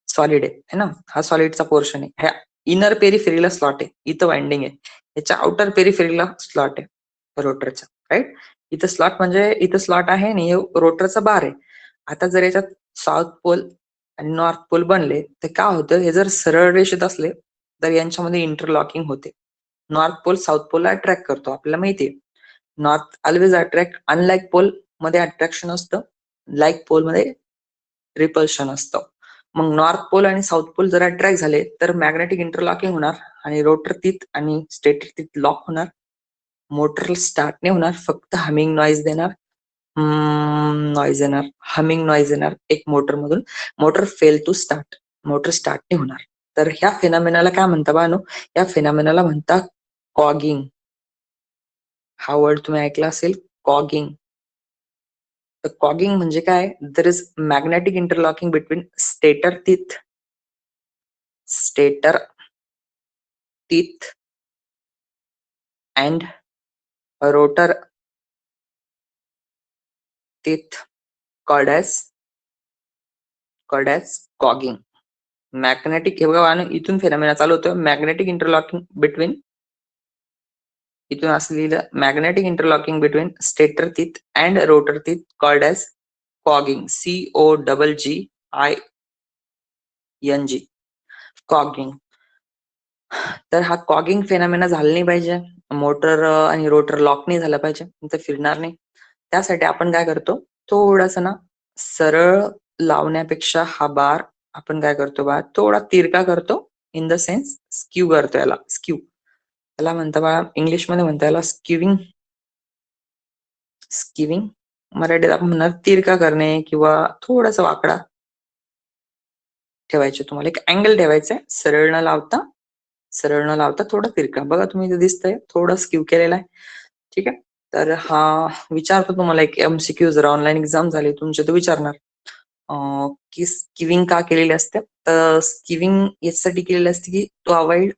सॉलिड आहे ना, हा सॉलिडचा पोर्शन आहे. ह्या इनर पेरिफेरीला स्लॉट आहे, इथं वाइंडिंग आहे. ह्याच्या आउटर पेरिफेरीला स्लॉट आहे रोटरचा. राईट. इथं स्लॉट म्हणजे इथं स्लॉट आहे आणि हे रोटरचा बार आहे. आता जर याच्यात साऊथ पोल आणि नॉर्थ पोल बनले तर काय होतं, हे जर सरळ रेषेत असले तर यांच्यामध्ये इंटरलॉकिंग होते. नॉर्थ पोल साऊथ पोलला अट्रॅक्ट करतो, आपल्याला माहितीये. North always attract, unlike pole मध्ये अट्रॅक्शन असतं, लाईक पोल मध्ये रिपल्शन असतं. मग नॉर्थ पोल आणि साऊथ पोल जर अट्रॅक्ट झाले तर मॅग्नेटिक इंटरलॉकिंग होणार आणि रोटर टीथ आणि स्टेटर टीथ लॉक होणार. मोटर स्टार्ट नाही होणार, फक्त हमिंग नॉईज देणार. नॉईज येणार, हमिंग नॉईज येणार एक मोटर मधून. Motor fail to start, motor start नाही होणार. तर ह्या फिनॉमिनाला काय म्हणता बानो, या फिनॉमिनाला म्हणतात कॉगिंग. हा वर्ड तुम्ही ऐकला असेल, कॉगिंग. तर कॉगिंग म्हणजे काय, there is magnetic interlocking between stator teeth and rotor teeth called as cogging. Magnetic हे बघा इथून फिनॉमिना चालू होतं, मॅग्नेटिक इंटरलॉकिंग बिटवीन इथून असं लिहिलं, magnetic interlocking between stator teeth and rotor teeth called as cogging, COGGING, cogging. तर हा कॉगिंग फेनॉमेना झाला नाही पाहिजे, मोटर आणि रोटर लॉक नाही झालं पाहिजे, तर फिरणार नाही. त्यासाठी आपण काय करतो, थोडासा ना सरळ लावण्यापेक्षा हा बार आपण काय करतो बा, थोडा तिरका करतो, इन द सेन्स स्क्यू करतो याला, स्क्यू याला म्हणता बा, इंग्लिशमध्ये म्हणता याला स्क्यूविंग. स्क्यूविंग मराठीत आपण म्हणणार तिरका करणे किंवा थोडासा वाकडा ठेवायचे. तुम्हाला एक अँगल ठेवायचा आहे, सरळ न लावता थोडा तिरका. बघा तुम्ही इथे दिसतंय थोडं स्क्यू केलेला आहे. ठीक आहे. तर हा विचारतो तुम्हाला एक MCQ, जर ऑनलाईन एक्झाम झाली तुमचे तर विचारणार की स्क्यूविंग का केलेली असते. तर स्क्यूविंग यासाठी केलेली असते की तो अवॉइड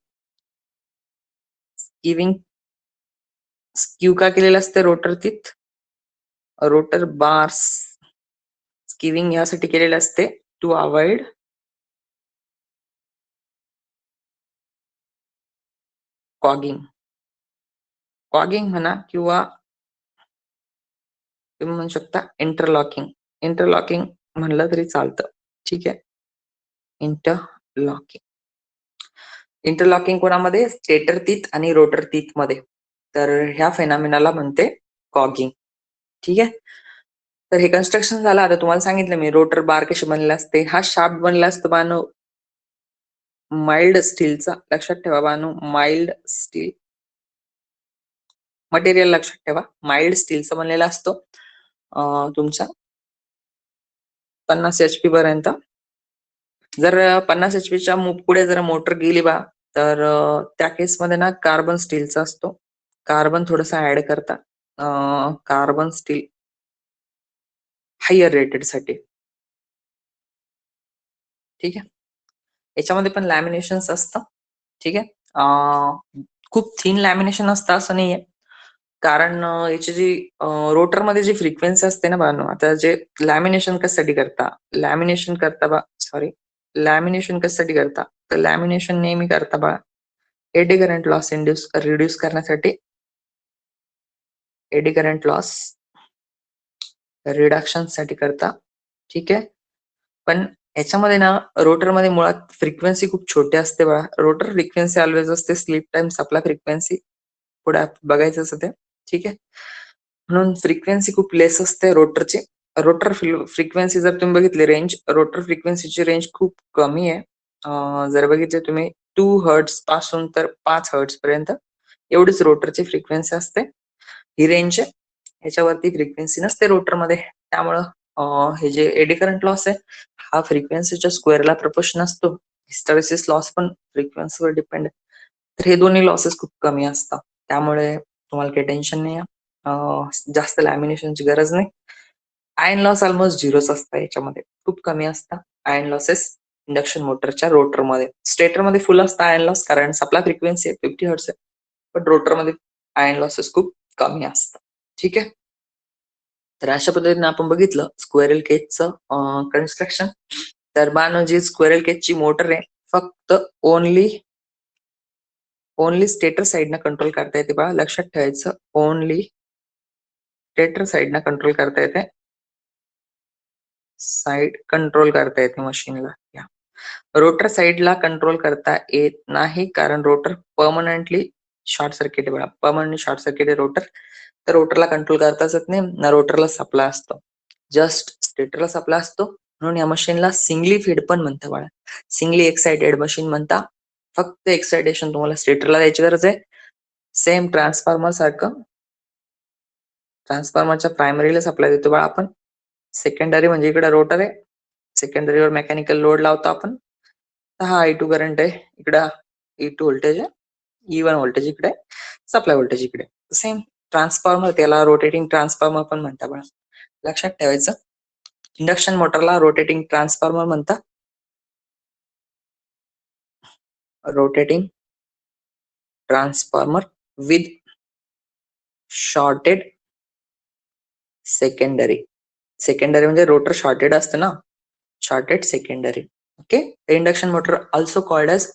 स्क्यू का केलेलं असते, रोटर बार्स स्क्यूविंग यासाठी केलेलं असते टू अवॉइड कॉगिंग म्हणा किंवा तुम्ही म्हणू शकता इंटरलॉकिंग म्हणलं तरी चालतं. ठीक आहे. इंटरलॉकिंग कोणामध्ये, स्टेटर टीथ आणि रोटर टीथ मध्ये. तर ह्या फेनॉमेनाला म्हणते कॉगिंग. ठीक आहे. तर हे कन्स्ट्रक्शन झालं. आता तुम्हाला सांगितलं मी रोटर बार कसे बनले असते. हा शाफ्ट बनला असतो बानो माइल्ड स्टीलचा, लक्षात ठेवा बानो, माइल्ड स्टील मटेरियल लक्षात ठेवा, माइल्ड स्टीलचा बनलेला असतो. तुमचा 50 HP पर्यंत. जर 50 HP पुढे जर मोटर गेली बा, तर त्या केसमध्ये ना कार्बन स्टीलचा असतो. कार्बन थोडंसं ऍड करता, कार्बन स्टील हायर रेटेड साठी. ठीक आहे. याच्यामध्ये पण लॅमिनेशन्स असतं. ठीक आहे. खूप थिन लॅमिनेशन असतं असं नाहीये, कारण याची जी रोटरमध्ये जी फ्रिक्वेन्सी असते ना बाळांनो, आता जे लॅमिनेशन कशासाठी करता, लॅमिनेशन कशासाठी करता, तर लॅमिनेशन नेहमी करता बा एडी करंट लॉस रिड्यूस करण्यासाठी, एडी करंट लॉस रिडक्शन साठी करता. ठीक आहे. पण याच्यामध्ये ना रोटरमध्ये मुळात फ्रिक्वेन्सी खूप छोटी असते बघा. रोटर फ्रिक्वेन्सी ऑलवेज असते स्लीप टाइम सप्लाय फ्रिक्वेन्सी, पुढे बघायचं असं ते. ठीक आहे. म्हणून फ्रिक्वेन्सी खूप लेस असते रोटरची. रोटर फ्रिक्वेन्सी जर तुम्ही बघितली रोटर फ्रिक्वेन्सीची रेंज खूप कमी आहे. जर बघितले तुम्ही 2 हर्ट्ज पासून तर 5 हर्ट्ज पर्यंत एवढीच रोटरची फ्रिक्वेन्सी असते. ही रेंज आहे. ह्याच्यावरती फ्रिक्वेन्सी नसते रोटरमध्ये. त्यामुळं हे जे एडी करंट लॉस आहे हा फ्रिक्वेन्सीच्या स्क्वेअरला प्रपोर्शन असतो. हिस्टरेसिस लॉस पण फ्रिक्वेन्सीवर डिपेंड आहे. तर हे दोन्ही लॉसेस खूप कमी असतात. त्यामुळे तुम्हाला काही टेन्शन नाही आहे. जास्त लॅमिनेशनची गरज नाही. आयर्न लॉस ऑलमोस्ट झिरोच असतं याच्यामध्ये, खूप कमी असतात आयर्न लॉसेस इंडक्शन मोटरच्या रोटरमध्ये. स्टेटरमध्ये फुल असतं आयर्न लॉस, कारण सप्लाय फ्रिक्वेन्सी 50 हर्ट्ज आहे. पण रोटरमध्ये आयर्न लॉसेस खूप कमी असतात. ठीक आहे. तर अशा पद्धतीने आपण बघितलं स्क्वेरल केजचं कन्स्ट्रक्शन. तर बानो जी स्क्वेरल केजची मोटर आहे, फक्त ओनली स्टेटर साइडनं कंट्रोल करता येते बा, लक्षात ठेवायचं. ओनली स्टेटर साइडनं कंट्रोल करता येते, मशीनला. रोटर साइडला कंट्रोल करता येत नाही, कारण रोटर परमनंटली शॉर्ट सर्किट आहे बघा, परमनंटली शॉर्ट सर्किट आहे रोटर. तर रोटरला कंट्रोल करताच येत नाही ना, रोटरला सप्लाय असतो, जस्ट स्टेटरला सप्लाय असतो. म्हणून या मशीनला सिंगली फीड पण म्हणता बाळा, सिंगली एक्साइटेड मशीन म्हणता. फक्त एक्साइटेशन तुम्हाला स्टेटरला द्यायची गरज आहे. सेम ट्रान्सफॉर्मर सारखं, ट्रान्सफॉर्मरच्या प्रायमरीला सप्लाय देतो बाळा आपण. सेकंडरी म्हणजे इकडे रोटर आहे, सेकंडरीवर मेकॅनिकल लोड लावतो आपण. हा I2 करंट आहे, इकडं E2 व्होल्टेज आहे, E1 व्होल्टेज इकडे, सप्लाय व्होल्टेज इकडे. सेम ट्रान्सफॉर्मर, त्याला रोटेटिंग ट्रान्सफॉर्मर पण म्हणता बघा, लक्षात ठेवायचं. इंडक्शन मोटरला रोटेटिंग ट्रान्सफॉर्मर म्हणता. Rotating transformer with shorted secondary. Secondary म्हणजे रोटर शॉर्टेड असतं ना, shorted secondary. Okay. Induction motor also called as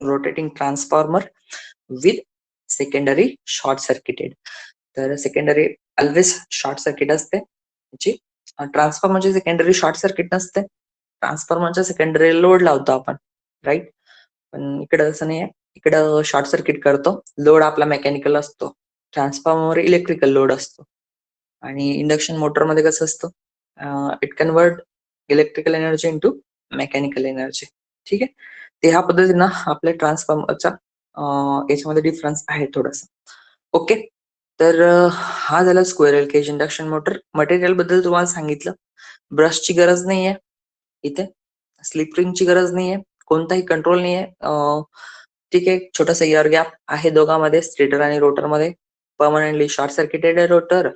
rotating transformer with secondary short circuited. तर सेकंडरी ऑलवेज शॉर्ट सर्किट असते त्याची. ट्रान्सफॉर्मरची सेकंडरी शॉर्ट सर्किट नसते. ट्रान्सफॉर्मरच्या सेकंडरी लोड लावतो आपण, राईट. पण इकडे असं नाहीये. इकडं शॉर्ट सर्किट करतो. लोड आपला मेकॅनिकल असतो. ट्रान्सफॉर्मर इलेक्ट्रिकल लोड असतो. आणि इंडक्शन मोटरमध्ये कसं असतं, it convert electrical energy into mechanical energy. ठीक आहे. ते ह्या पद्धतीनं आपल्या ट्रान्सफॉर्मरचा याच्यामध्ये डिफरन्स आहे थोडासा. ओके. तर हा झाला squirrel cage induction motor. Material बद्दल तुम्हाला सांगितलं. ब्रशची गरज नाहीये इथे, स्लिप रिंगची गरज नाहीये, कोणताही कंट्रोल नाहीये. ठीक आहे. छोटासा एअर गॅप आहे दोघांमध्ये, स्टेटर आणि रोटरमध्ये. परमनंटली शॉर्ट सर्किटेड आहे रोटर.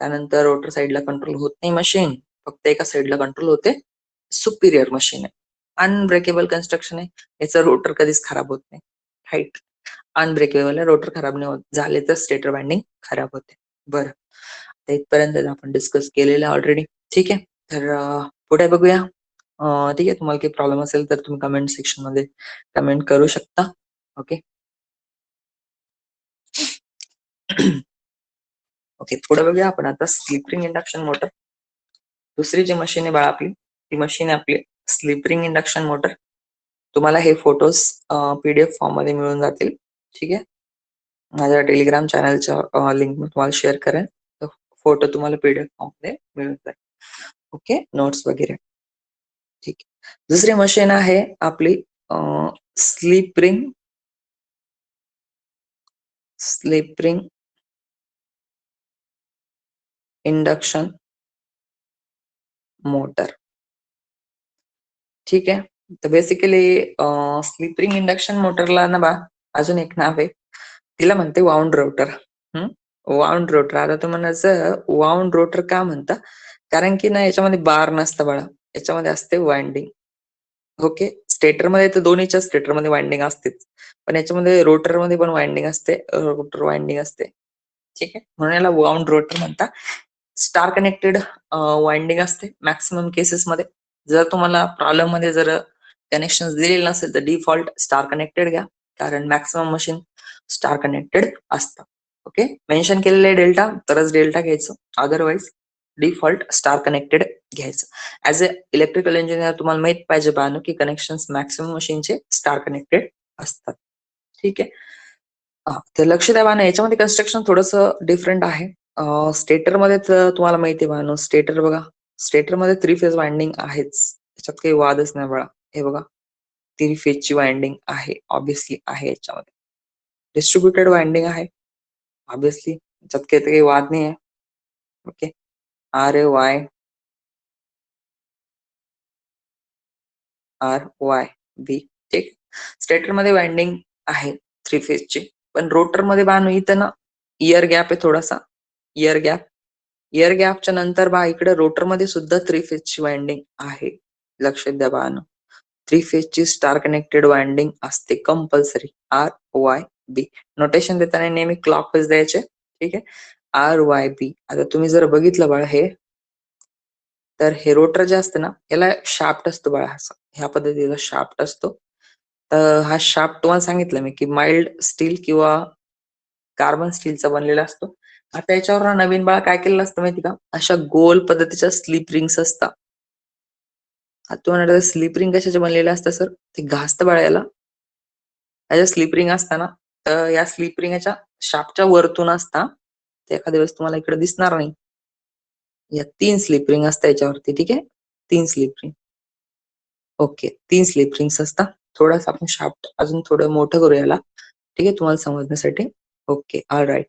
त्यानंतर रोटर साईडला कंट्रोल होत नाही मशीन, फक्त एका साईडला कंट्रोल होते. सुपिरियर मशीन आहे. अनब्रेकेबल कन्स्ट्रक्शन आहे. याचं रोटर कधीच खराब होत नाही, राईट. अनब्रेकेबल आहे, रोटर खराब नाही होत. झाले तर स्टेटर वाइंडिंग खराब होते. बरं, इथपर्यंत आपण डिस्कस केलेलं ऑलरेडी. ठीक आहे. तर पुढे बघूया. ठीक आहे. तुम्हाला काही प्रॉब्लेम असेल तर तुम्ही कमेंट सेक्शन मध्ये कमेंट करू शकता. ओके. ओके. पुढे बघूया आपण आता स्लिप रिंग इंडक्शन मोटर. दुसरी जी मशीन आहे बाळा आपली, ती मशीन आहे आपली स्लिप रिंग इंडक्शन मोटर. तुम्हाला हे फोटोज पीडीएफ फॉर्म मध्ये मिळून जातील. ठीक आहे. माझ्या टेलिग्राम चॅनलच्या लिंक मी तुम्हाला शेअर करेन. फोटो तुम्हाला पीडीएफ फॉर्म मध्ये मिळून जाईल. ओके. नोट्स वगैरे. ठीक आहे. दुसरी मशीन आहे आपली स्लिप रिंग इंडक्शन मोटर. ठीक आहे. तर बेसिकली स्लिप रिंग इंडक्शन मोटरला ना बा अजून एक नाव आहे. तिला म्हणते वाउंड रोटर. Wound rotor. आता तू म्हणायचं वाउंड रोटर का म्हणता? कारण की ना याच्यामध्ये बार नसतं बाळा, याच्यामध्ये असते वाइंडिंग. ओके. स्टेटरमध्ये तर दोन्हीच्या स्टेटरमध्ये वाइंडिंग असतेच, पण याच्यामध्ये रोटरमध्ये पण वाइंडिंग असते, रोटर वाइंडिंग असते. ठीक आहे. म्हणून याला वाउंड रोटर म्हणतात. स्टार कनेक्टेड वाइंडिंग असते मॅक्सिमम केसेसमध्ये. जर तुम्हाला प्रॉब्लेम मध्ये जर कनेक्शन दिलेले नसेल तर डिफॉल्ट स्टार कनेक्टेड घ्या, कारण मॅक्सिमम मशीन स्टार कनेक्टेड असतात. ओके. मेन्शन केलेलं आहे डेल्टा तरच डेल्टा घ्यायचं, अदरवाईज डिफॉल्ट स्टार कनेक्टेड घ्यायचं. ऍज अ इलेक्ट्रिकल इंजिनियर तुम्हाला माहित पाहिजे बानो की कनेक्शन मॅक्सिमम मशीनचे स्टार कनेक्टेड असतात. ठीक आहे. तर लक्ष द्या बानो, याच्यामध्ये कन्स्ट्रक्शन थोडंसं डिफरंट आहे. स्टेटर मध्ये तर तुम्हाला माहिती आहे बानो, स्टेटर बघा, स्टेटर मध्ये 3 फेज वाइंडिंग आहेच, त्याच्यात काही वादच नाही बघा. हे बघा, 3 फेजची वाइंडिंग आहे, ऑब्विसली आहे याच्यामध्ये. डिस्ट्रीब्युटेड वाइंडिंग आहे, ऑब्विसली याच्यात काही वाद नाही आहे. ओके. RY RYB. ठीक. स्टेटर मध्ये वाइंडिंग आहे 3 फेजची, पण रोटर मध्ये बानो इथं ना इयर गॅप आहे थोडासा, इयर गॅप. इयर गॅपच्या नंतर बा इकडे रोटर मध्ये सुद्धा 3 फेजची वाइंडिंग आहे. लक्षात द्या बानो, 3 फेजची स्टार कनेक्टेड वाइंडिंग असते कंपल्सरी. RYB. नोटेशन देताना नेहमी क्लॉकवाईज द्यायचे. ठीक आहे. RYB. आता तुम्ही जर बघितलं बाळा हे, तर हे रोटर जे असतं ना, याला शाफ्ट असतो बाळा, असा ह्या पद्धतीचा शाफ्ट असतो. तर हा शाफ्ट तुम्हाला सांगितलं मी की माइल्ड स्टील किंवा कार्बन स्टीलचा बनलेला असतो. आता याच्यावर नवीन बाळा काय केलेलं असतं माहिती का, अशा गोल पद्धतीच्या स्लिप रिंग्स असतात. आता तुम्हाला स्लिप रिंग कशाचे बनलेले असतात सर? ते घासतं बाळा याला. याच्या स्लिप रिंग असताना, तर या स्लिप रिंग याच्या शाफ्टच्या वरतून असता. ते एखाद्या वेळेस तुम्हाला इकडे दिसणार नाही. या 3 स्लिप रिंग असतात याच्यावरती. ठीक आहे. 3 slip ring. Okay. 3 slip rings असतात. थोडंसं आपण शाफ्ट अजून थोडं मोठं करू याला. ठीक आहे, तुम्हाला समजण्यासाठी. ओके. ऑलराईट.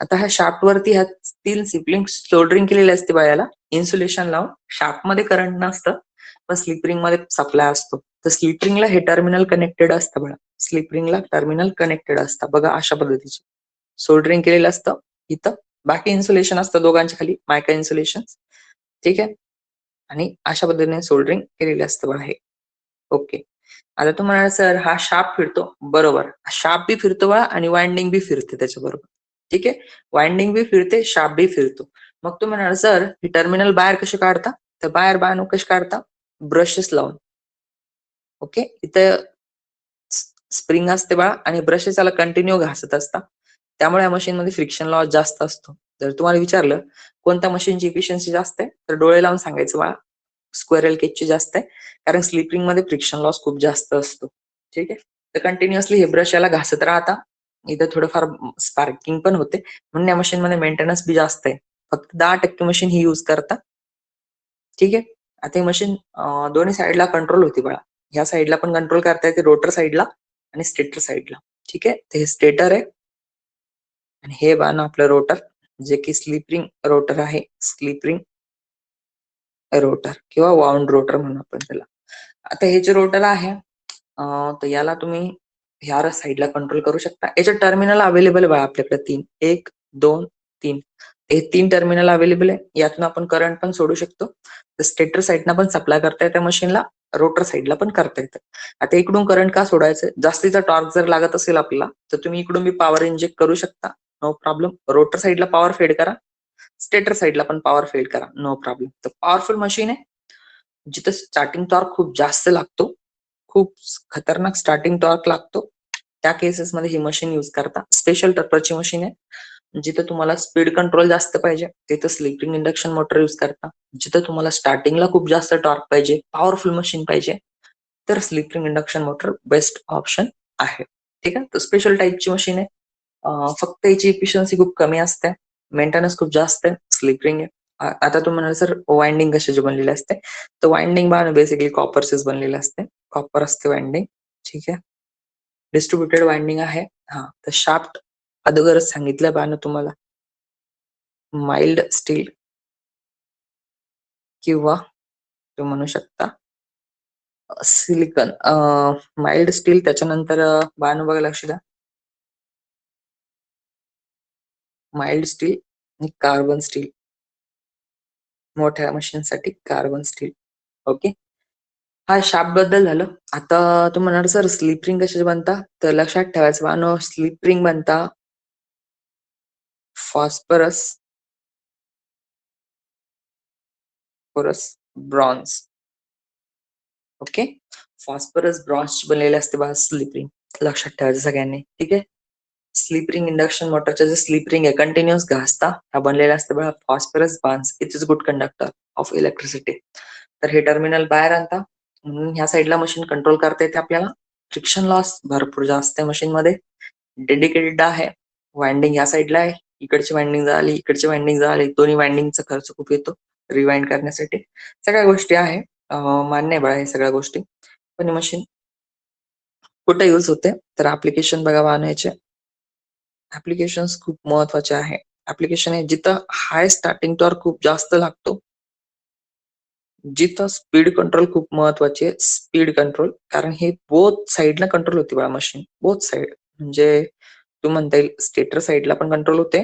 आता ह्या शाफ्ट वरती ह्या 3 स्लिप रिंग सोल्डरिंग केलेली असते बघा याला. इन्सुलेशन लावून. शाफ्ट मध्ये करंट नसतं, पण स्लिप रिंग मध्ये सप्लाय असतो. तर स्लिप रिंगला हे टर्मिनल कनेक्टेड असतं बघा. स्लिप रिंगला टर्मिनल कनेक्टेड असतं बघा, अशा पद्धतीचे. सोल्डरिंग केलेलं असतं इथं. बाकी इन्सुलेशन असतं दोघांच्या खाली, मायका इन्सुलेशन. ठीक आहे. आणि अशा पद्धतीने सोल्डरिंग केलेले असतं बघा हे. ओके. आता तू म्हणाल सर हा शाफ्ट फिरतो, बरोबर. शाफ्ट बी फिरतो बघा आणि वाइंडिंग बी फिरते त्याच्याबरोबर. ठीक आहे. वाइंडिंग बी फिरते, शाफ्ट बी फिरतो. मग तू म्हणाल सर ही टर्मिनल बाहेर कशी काढता? तर बाहेर कशी काढता? ब्रशेस लावून. ओके. इथं स्प्रिंग असते बघा आणि ब्रशेस याला कंटिन्यू घासत असतात. त्यामुळे या मशीनमध्ये फ्रिक्शन लॉस जास्त असतो. जर तुम्हाला विचारलं कोणत्या मशीनची इफिशियन्सी जास्त आहे, तर डोळे लावून सांगायचं बाळा स्क्वेरल केजची जास्त आहे. कारण स्लिप रिंगमध्ये फ्रिक्शन लॉस खूप जास्त असतो. ठीक आहे. तर कंटिन्युअसली हे ब्रश याला घासत राहता. इथं थोडंफार स्पार्किंग पण होते. म्हणून या मशीनमध्ये मेंटेनन्स बी जास्त आहे. फक्त 10% मशीन ही यूज करता. ठीक आहे. आता ही मशीन दोन्ही साइडला कंट्रोल होती बाळा. ह्या साइडला पण कंट्रोल करता येते रोटर साइडला आणि स्टेटर साइडला. ठीक आहे. तर हे स्टेटर आहे आणि हे बाण आपलं रोटर जे की स्लिप रिंग रोटर आहे. स्लिप रिंग रोटर किंवा वाउंड रोटर म्हणू आपण त्याला. आता हे जे रोटर आहे तर याला तुम्ही ह्या साइडला कंट्रोल करू शकता. याचे टर्मिनल अवेलेबल आहे आपल्याकडे 3. 1, 2, 3. हे 3 टर्मिनल अवेलेबल आहे. यातून आपण करंट पण सोडू शकतो. तर स्टेटर साइडनं पण सप्लाय करता येतं मशीनला, रोटर साइडला पण करता येतं. आता इकडून करंट का सोडायचं? जास्तीचा टॉर्क जर लागत असेल आपल्याला, तर तुम्ही इकडून बी पॉवर इंजेक्ट करू शकता. No problem. रोटर साइडला पॉवर फेड करा. स्टेटर साइडला पण पॉवर फेड करा. No problem. तर पॉवरफुल मशीन आहे. जिथं स्टार्टिंग टॉर्क खूप जास्त लागतो. खूप खतरनाक स्टार्टिंग टॉर्क लागतो. त्या केसेसमध्ये ही मशीन यूज करता. स्पेशल पर्पजची मशीन आहे. जिथं तुम्हाला स्पीड कंट्रोल जास्त पाहिजे, तिथं स्लिपिंग इंडक्शन मोटर यूज करता. जिथं तुम्हाला स्टार्टिंगला खूप जास्त टॉर्क पाहिजे, पॉवरफुल मशीन पाहिजे, तर slipping induction motor best option आहे. ठीक आहे. तर स्पेशल टाईपची मशीन आहे. फक्त याची एफिशियन्सी खूप कमी असते. मेंटेनन्स खूप जास्त आहे. स्लिप रिंग आहे. आता तुम्ही म्हणाल सर वाइंडिंग कशाची बनलेली असते? तर वाइंडिंग पहा बेसिकली कॉपरचीच बनलेली असते. कॉपर असते वाइंडिंग. ठीक आहे. डिस्ट्रिब्युटेड वाइंडिंग आहे. हां, तर शाफ्ट अगोदरच सांगितलं पहा ना तुम्हाला. माइल्ड स्टील किंवा तुम्ही म्हणू शकता सिलिकॉन. माइल्ड स्टील त्याच्यानंतर बाण बघा लक्ष द्या. माइल्ड स्टील आणि कार्बन स्टील. मोठ्या मशीनसाठी कार्बन स्टील. ओके. हा शाफ्ट बद्दल झालं. आता तुम्ही म्हणाल सर स्लिप रिंग कशाची बनता? तर लक्षात ठेवायचं बाळांनो स्लिप रिंग बनता फॉस्फरस, ब्रॉन्झ. ओके. फॉस्फरस ब्रॉन्झची बनलेली असते बघा स्लिप रिंग. लक्षात ठेवायचं सगळ्यांनी. ठीक आहे. स्लिप रिंग इंडक्शन मोटरच्या जे स्लिप रिंग आहे कंटिन्युअस घासता हा बनलेला असते बघा phosphorus bronze. It is good conductor of electricity. तर हे टर्मिनल बाहेर आणता. म्हणून ह्या साईडला मशीन कंट्रोल करता येते आपल्याला. फ्रिक्शन लॉस भरपूर जास्त आहे मशीनमध्ये. डेडिकेटेड आहे. वाइंडिंग या साईडला आहे. इकडची वाइंडिंग झाली, इकडची वाइंडिंग झाली. दोन्ही वाइंडिंगचा खर्च खूप येतो रिवाइंड करण्यासाठी. सगळ्या गोष्टी आहे. मान्य आहे बघा हे सगळ्या गोष्टी. पण मशीन कुठे यूज होते? तर ऍप्लिकेशन बघा वाहनाचे. ऍप्लिकेशन्स खूप महत्वाचे आहे. ऍप्लिकेशन आहे जिथं हाय स्टार्टिंग टॉर्क खूप जास्त लागतो. जिथं स्पीड कंट्रोल खूप महत्वाची आहे. स्पीड कंट्रोल कारण हे बोथ साइडला कंट्रोल होते बघा मशीन. बोथ साइड म्हणजे तू म्हणता येईल स्टेटर साइडला पण कंट्रोल होते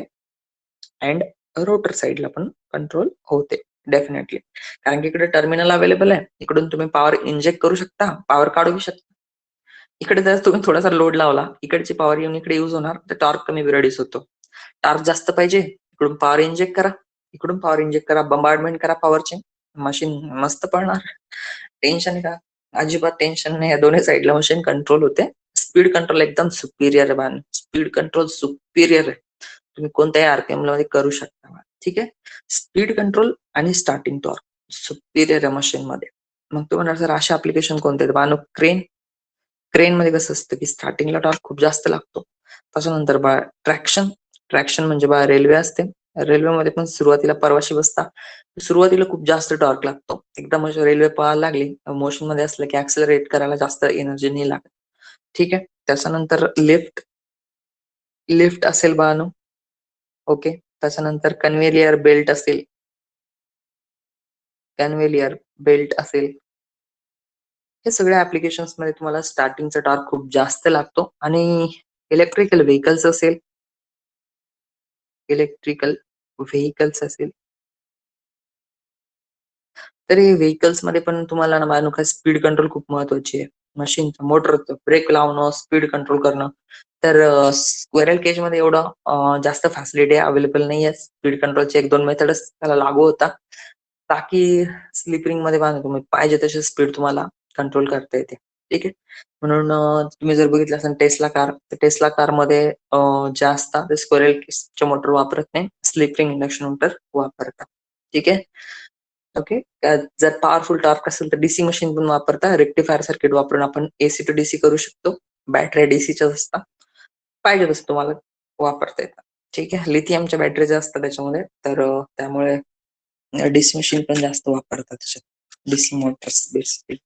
अँड रोटर साइडला पण कंट्रोल होते डेफिनेटली. कारण की इकडे टर्मिनल अवेलेबल आहे. इकडून तुम्ही पॉवर इंजेक्ट करू शकता, पॉवर काढू शकता. इकडे जर तुम्ही थोडासा लोड लावला, इकडची पॉवर येऊन इकडे युज होणार, तर टॉर्क कमी रिड्यूस होतो. टॉर्क जास्त पाहिजे, इकडून पॉवर इंजेक्ट करा, इकडून पॉवर इंजेक्ट करा, बंबार्डमेंट करा पॉवरचे. मशीन मस्त पळणार. टेन्शन आहे का? अजिबात टेन्शन नाही. या दोन्ही साइडला मशीन कंट्रोल होते. स्पीड कंट्रोल एकदम सुपिरियर आहे बाळांनो. स्पीड कंट्रोल सुपिरियर आहे. तुम्ही कोणत्याही आरपीएम मध्ये करू शकता. ठीक आहे. स्पीड कंट्रोल आणि स्टार्टिंग टॉर्क सुपिरियर आहे मशीन मध्ये. मग तुम्हाला सर अशा ऍप्लिकेशन कोणते आहेत? बाळांनो क्रेन. क्रेन मध्ये कसं असतं की स्टार्टिंगला टॉर्क खूप जास्त लागतो. त्याच्यानंतर ट्रॅक्शन. ट्रॅक्शन म्हणजे रेल्वे असते. रेल्वेमध्ये पण सुरुवातीला परवाशी बसता. सुरुवातीला खूप जास्त टॉर्क लागतो. एकदम अशी रेल्वे पळायला लागली, मोशन मध्ये असलं की ऍक्सेलरेट करायला जास्त एनर्जी नाही लागत. ठीक आहे. त्याच्यानंतर लिफ्ट. लिफ्ट असेल बाळांनो. ओके. त्याच्यानंतर कन्व्हेयर बेल्ट असेल. कन्व्हेयर बेल्ट असेल. हे सगळ्या ऍप्लिकेशन्स मध्ये तुम्हाला स्टार्टिंगचा टॉर्क खूप जास्त लागतो आणि इलेक्ट्रिकल व्हेकल्स असेल. इलेक्ट्रिकल व्हेइकल्स असेल. तर हे व्हेइकल्स मध्ये पण तुम्हाला ना मानू का स्पीड कंट्रोल खूप महत्वाची आहे. मशीनचं मोटरचं ब्रेक लावणं, स्पीड कंट्रोल करणं. तर स्क्वेरल केज मध्ये एवढं जास्त फॅसिलिटी अवेलेबल नाहीये. स्पीड कंट्रोलचे 1-2 मेथडच त्याला लागू होता. बाकी स्लिप रिंग मध्ये पहा तुम्ही पाहिजे तशी स्पीड तुम्हाला कंट्रोल करता येते. ठीक आहे. म्हणून तुम्ही जर बघितलं असेल टेस्ला कार, तर टेस्ला कारमध्ये जे असतात ते स्क्वेरल केजचे मोटर वापरत नाही, स्लिप रिंग इंडक्शन मोटर वापरतात. ठीक आहे. ओके. जर पॉवरफुल टॉर्क असेल तर डीसी मशीन पण वापरता. रेक्टिफायर सर्किट वापरून आपण एसी टू डीसी करू शकतो. बॅटऱ्या डीसीच्याच असतात. पाहिजे तसं तुम्हाला वापरता येतं. ठीक आहे. लिथियमच्या बॅटरी ज्या असतात त्याच्यामध्ये, तर त्यामुळे डीसी मशीन पण जास्त वापरतात त्याच्यात. DC Motors basically.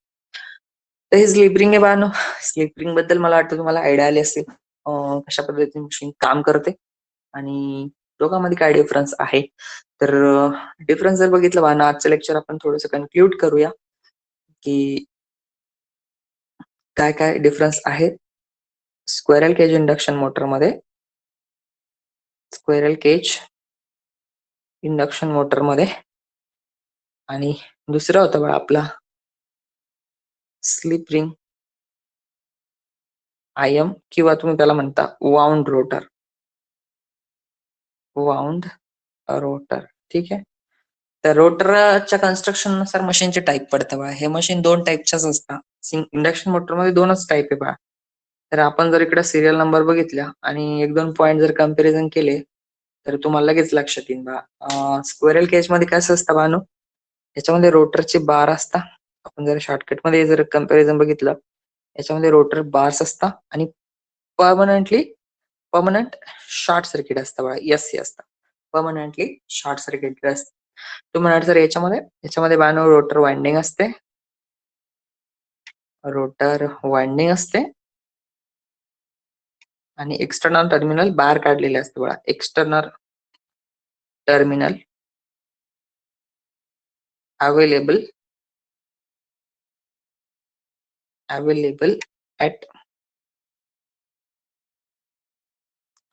तर हे स्लिप रिंग आहे बाळांनो. स्लिप रिंग बद्दल मला वाटतं तुम्हाला आयडिया आली असेल. कशा पद्धतीने मशीन काम करते आणि दोघांमध्ये काय डिफरन्स आहे. तर डिफरन्स जर बघितलं बाळांनो, आजचं लेक्चर आपण थोडंसं कन्क्लूड करूया, की काय काय डिफरन्स आहेत स्क्वेरल केज इंडक्शन मोटरमध्ये, स्क्वेरल केज इंडक्शन मोटरमध्ये, आणि दुसरा होता बघा आपला स्लिप रिंग आयएम, किंवा तुम्ही त्याला म्हणता वाउंड रोटर. Wound rotor. ठीक आहे. तर रोटरच्या कन्स्ट्रक्शन नुसार मशीनचे टाईप पडतं बघा. हे मशीन 2 टाईपच्याच असतात. इंडक्शन मोटरमध्ये 2च टाईप आहे बघा. तर आपण जर इकडे सिरियल नंबर बघितल्या आणि 1-2 पॉइंट जर कंपॅरिझन केले, तर तुम्हाला लगेच लक्षात येईल बघा. स्क्वेरल केजमध्ये कसं असतं बाळांनो, याच्यामध्ये रोटरचे बार असतात. आपण जर शॉर्टकटमध्ये जर कंपॅरिझन बघितलं, याच्यामध्ये रोटर बार्स असतात आणि परमनंट शॉर्ट सर्किट असतं बघा, एससी असतं. परमनंटली शॉर्ट सर्किट असतं. तुम्ही म्हणाल सर याच्यामध्ये बाळांनो रोटर वाइंडिंग असते. रोटर वाइंडिंग असते आणि एक्सटर्नल टर्मिनल बाहेर काढलेले असते बघा. External terminal available at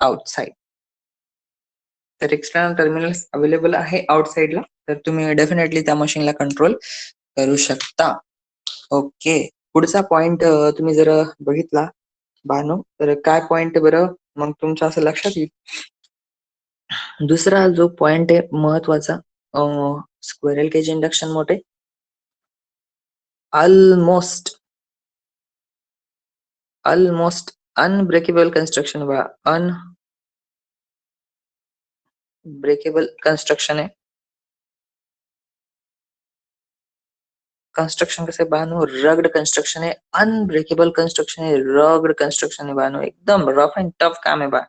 outside. तर एक्सटर्नल टर्मिनल्स अवेलेबल आहे आउटसाइडला, तर तुम्ही डेफिनेटली त्या मशीनला कंट्रोल करू शकता. ओके. पुढचा पॉइंट तुम्ही जर बघितला बानो, तर काय पॉइंट बरं मग तुमच्या असं लक्षात येईल. दुसरा जो पॉइंट आहे महत्वाचा, squirrel cage induction motor almost unbreakable construction बघा. अनब्रेकेबल कन्स्ट्रक्शन आहे. कन्स्ट्रक्शन कसं आहे बानो, रग्ड कन्स्ट्रक्शन आहे. अनब्रेकेबल कन्स्ट्रक्शन आहे, रग्ड कन्स्ट्रक्शन आहे बानो. एकदम रफ अँड टफ काम आहे बा.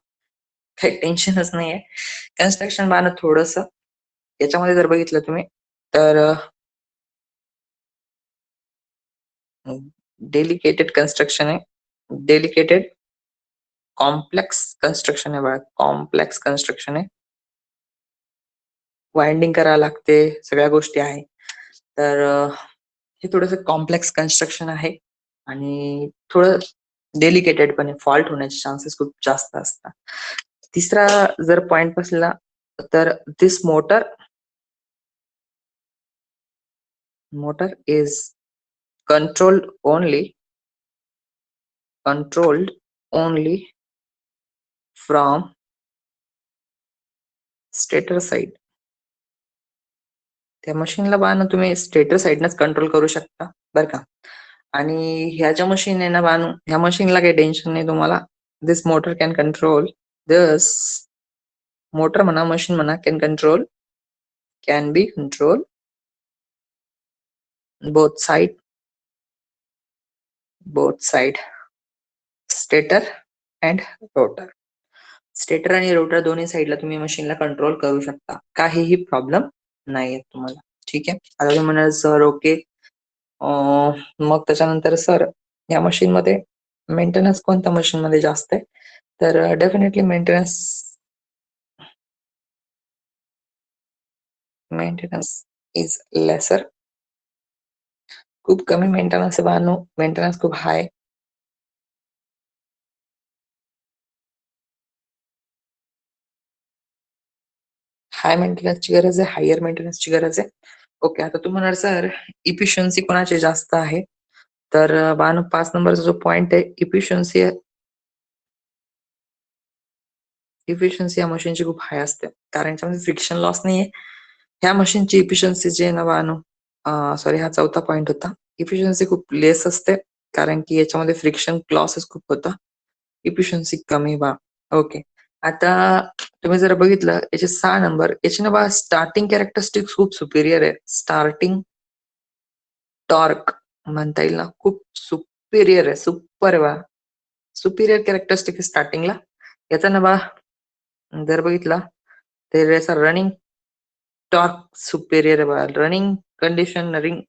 काही टेन्शनच नाहीये. कन्स्ट्रक्शन बानो थोडस याच्यामध्ये जर बघितलं तुम्ही, तर डेलिकेटेड कन्स्ट्रक्शन आहे. डेलिकेटेड कॉम्प्लेक्स कन्स्ट्रक्शन आहे बघा. कॉम्प्लेक्स कन्स्ट्रक्शन आहे. वाइंडिंग करायला लागते, सगळ्या गोष्टी आहे. तर हे थोडंसं कॉम्प्लेक्स कन्स्ट्रक्शन आहे आणि थोडं डेलिकेटेड पण आहे. फॉल्ट होण्याचे चान्सेस खूप जास्त असतात. तिसरा जर पॉइंट बसला, तर this motor is controlled only from stator side. त्या मशीनला बाळांनो तुम्ही स्टेटर साइडनच कंट्रोल करू शकता बरं का. आणि ह्या ज्या मशीन आहे ना बाळांनो, ह्या मशीनला काही टेन्शन नाही तुम्हाला. This motor can control this motor म्हणा, मशीन म्हणा, can be control both side stator and rotor. Stator आणि रोटर दोन्ही साईडला तुम्ही मशीनला कंट्रोल करू शकता. काहीही प्रॉब्लेम नाहीये तुम्हाला. ठीक आहे. आता तुम्ही म्हणाल सर ओके, मग त्याच्यानंतर सर या मशीन मध्ये मेंटेनन्स कोणत्या मशीन मध्ये जास्त आहे, तर डेफिनेटली मेंटेनन्स इज लेसर. खूप कमी मेंटेनन्स आहे बाळांनो. मेंटेनन्स खूप हाय. हाय मेंटेनन्सची गरज आहे, हायर मेंटेनन्सची गरज आहे. ओके. आता तुम्ही म्हणाल सर इफिशियन्सी कोणाची जास्त आहे, तर बाळांनो 5 नंबरचा जो पॉइंट आहे इफिशियन्सी या मशीनची खूप हाय असते, कारण याच्यामध्ये फ्रिक्शन लॉस नाहीये. ह्या मशीनची इफिशियन्सी जी आहे ना बाळांनो, सॉरी हा चौथा पॉइंट होता. इफिशियन्सी खूप लेस असते कारण की याच्यामध्ये फ्रिक्शन लॉसेस खूप होतं. इफिशियन्सी कमी बा. ओके. आता तुम्ही जर बघितलं याचे 6 नंबर याचे ना बा स्टार्टिंग कॅरेक्टरिस्टिक्स खूप सुपेरियर आहे. स्टार्टिंग टॉर्क म्हणता येईल ना, खूप सुपेरियर आहे. सुपर आहे बा. सुपिरियर कॅरेक्टरिस्टिक स्टार्टिंगला. याचा ना बा जर बघितला तर याचा रनिंग टॉर्क सुपेरियर आहे बा. रनिंग कंडिशन रिंग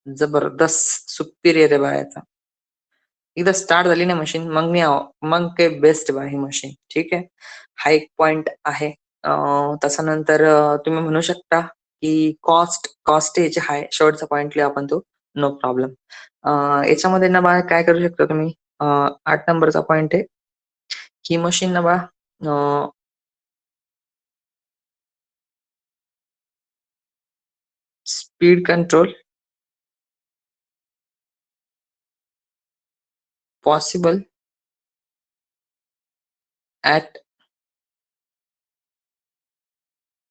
जबरदस्त सुपेरियर आहे बा याचा. एकदा स्टार्ट झाली ना मशीन मग काही बेस्ट बा ही मशीन. ठीक आहे. हा एक पॉइंट आहे. तसा नंतर तुम्ही म्हणू शकता की कॉस्ट याची हाय. शेवटचा पॉइंट लिहा आपण तो. No problem. याच्यामध्ये ना बा काय करू शकता तुम्ही 8 नंबरचा पॉइंट आहे. ही मशीन ना बा speed control possible at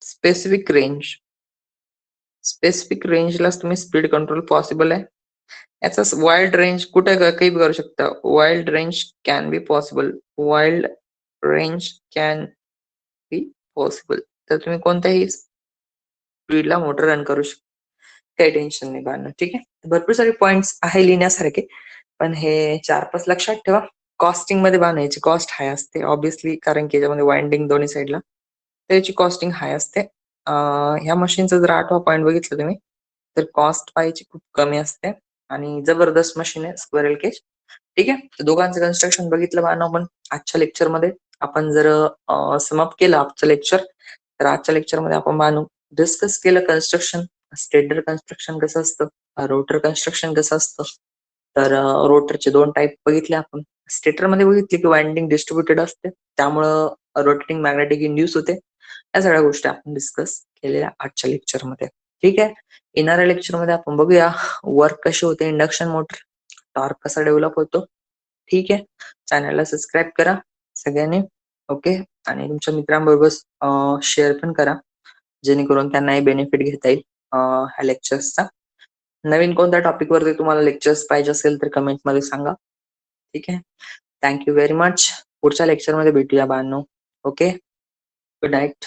specific range. Specific रेंजलाच तुम्ही स्पीड कंट्रोल पॉसिबल आहे. याचा वाईल्ड रेंज कुठे काही करू शकता. Wild range can be possible. Wild range can be possible. तर तुम्ही कोणत्याही स्पीडला मोटर रन करू शकता. काही टेन्शन नाही बाळांनो. ठीक आहे. भरपूर सारे पॉइंट्स आहे लिहिण्यासारखे. पण हे 4-5 लक्षात ठेवा. कॉस्टिंग मध्ये बाळांनो याची कॉस्ट हाय असते ऑब्व्हियसली कारण की याच्यामध्ये वाइंडिंग दोन्ही साईडला. तर याची कॉस्टिंग हाय असते. ह्या मशीनचा जर 8वा पॉइंट बघितलं तुम्ही तर कॉस्ट पाहायची खूप कमी असते आणि जबरदस्त मशीन आहे स्क्वेरल केज. ठीक आहे. तर दोघांचं कन्स्ट्रक्शन बघितलं बाळांनो आपण आजच्या लेक्चरमध्ये. आपण जर समअप केलं आजचं लेक्चर तर आजच्या लेक्चरमध्ये आपण बाळांनो डिस्कस केलं कन्स्ट्रक्शन. स्टेटर कन्स्ट्रक्शन कसं असतं, रोटर कन्स्ट्रक्शन कसं असतं. तर रोटरचे 2 टाइप बघितले आपण. स्टेटरमध्ये बघितले की वाइंडिंग डिस्ट्रिब्युटेड असते. त्यामुळं रोटेटिंग मॅग्नेटिक इंड्यूस होते. या सगळ्या गोष्टी आपण डिस्कस केलेल्या आजच्या लेक्चरमध्ये. ठीक आहे. येणाऱ्या लेक्चरमध्ये आपण बघूया वर्क कशी होते इंडक्शन मोटर, टॉर्क कसा डेव्हलप होतो. ठीक आहे. चॅनलला सबस्क्राईब करा सगळ्यांनी. ओके. आणि तुमच्या मित्रांबरोबर शेअर पण करा. जेणेकरून त्यांनाही बेनिफिट घेता येईल ह्या लेक्चर्सचा. नवीन कोणत्या टॉपिकवरती तुम्हाला लेक्चर्स पाहिजे असेल तर कमेंटमध्ये सांगा. ठीक आहे. Thank you very much. पुढच्या लेक्चरमध्ये भेटूया बाळांनो. ओके. Good night.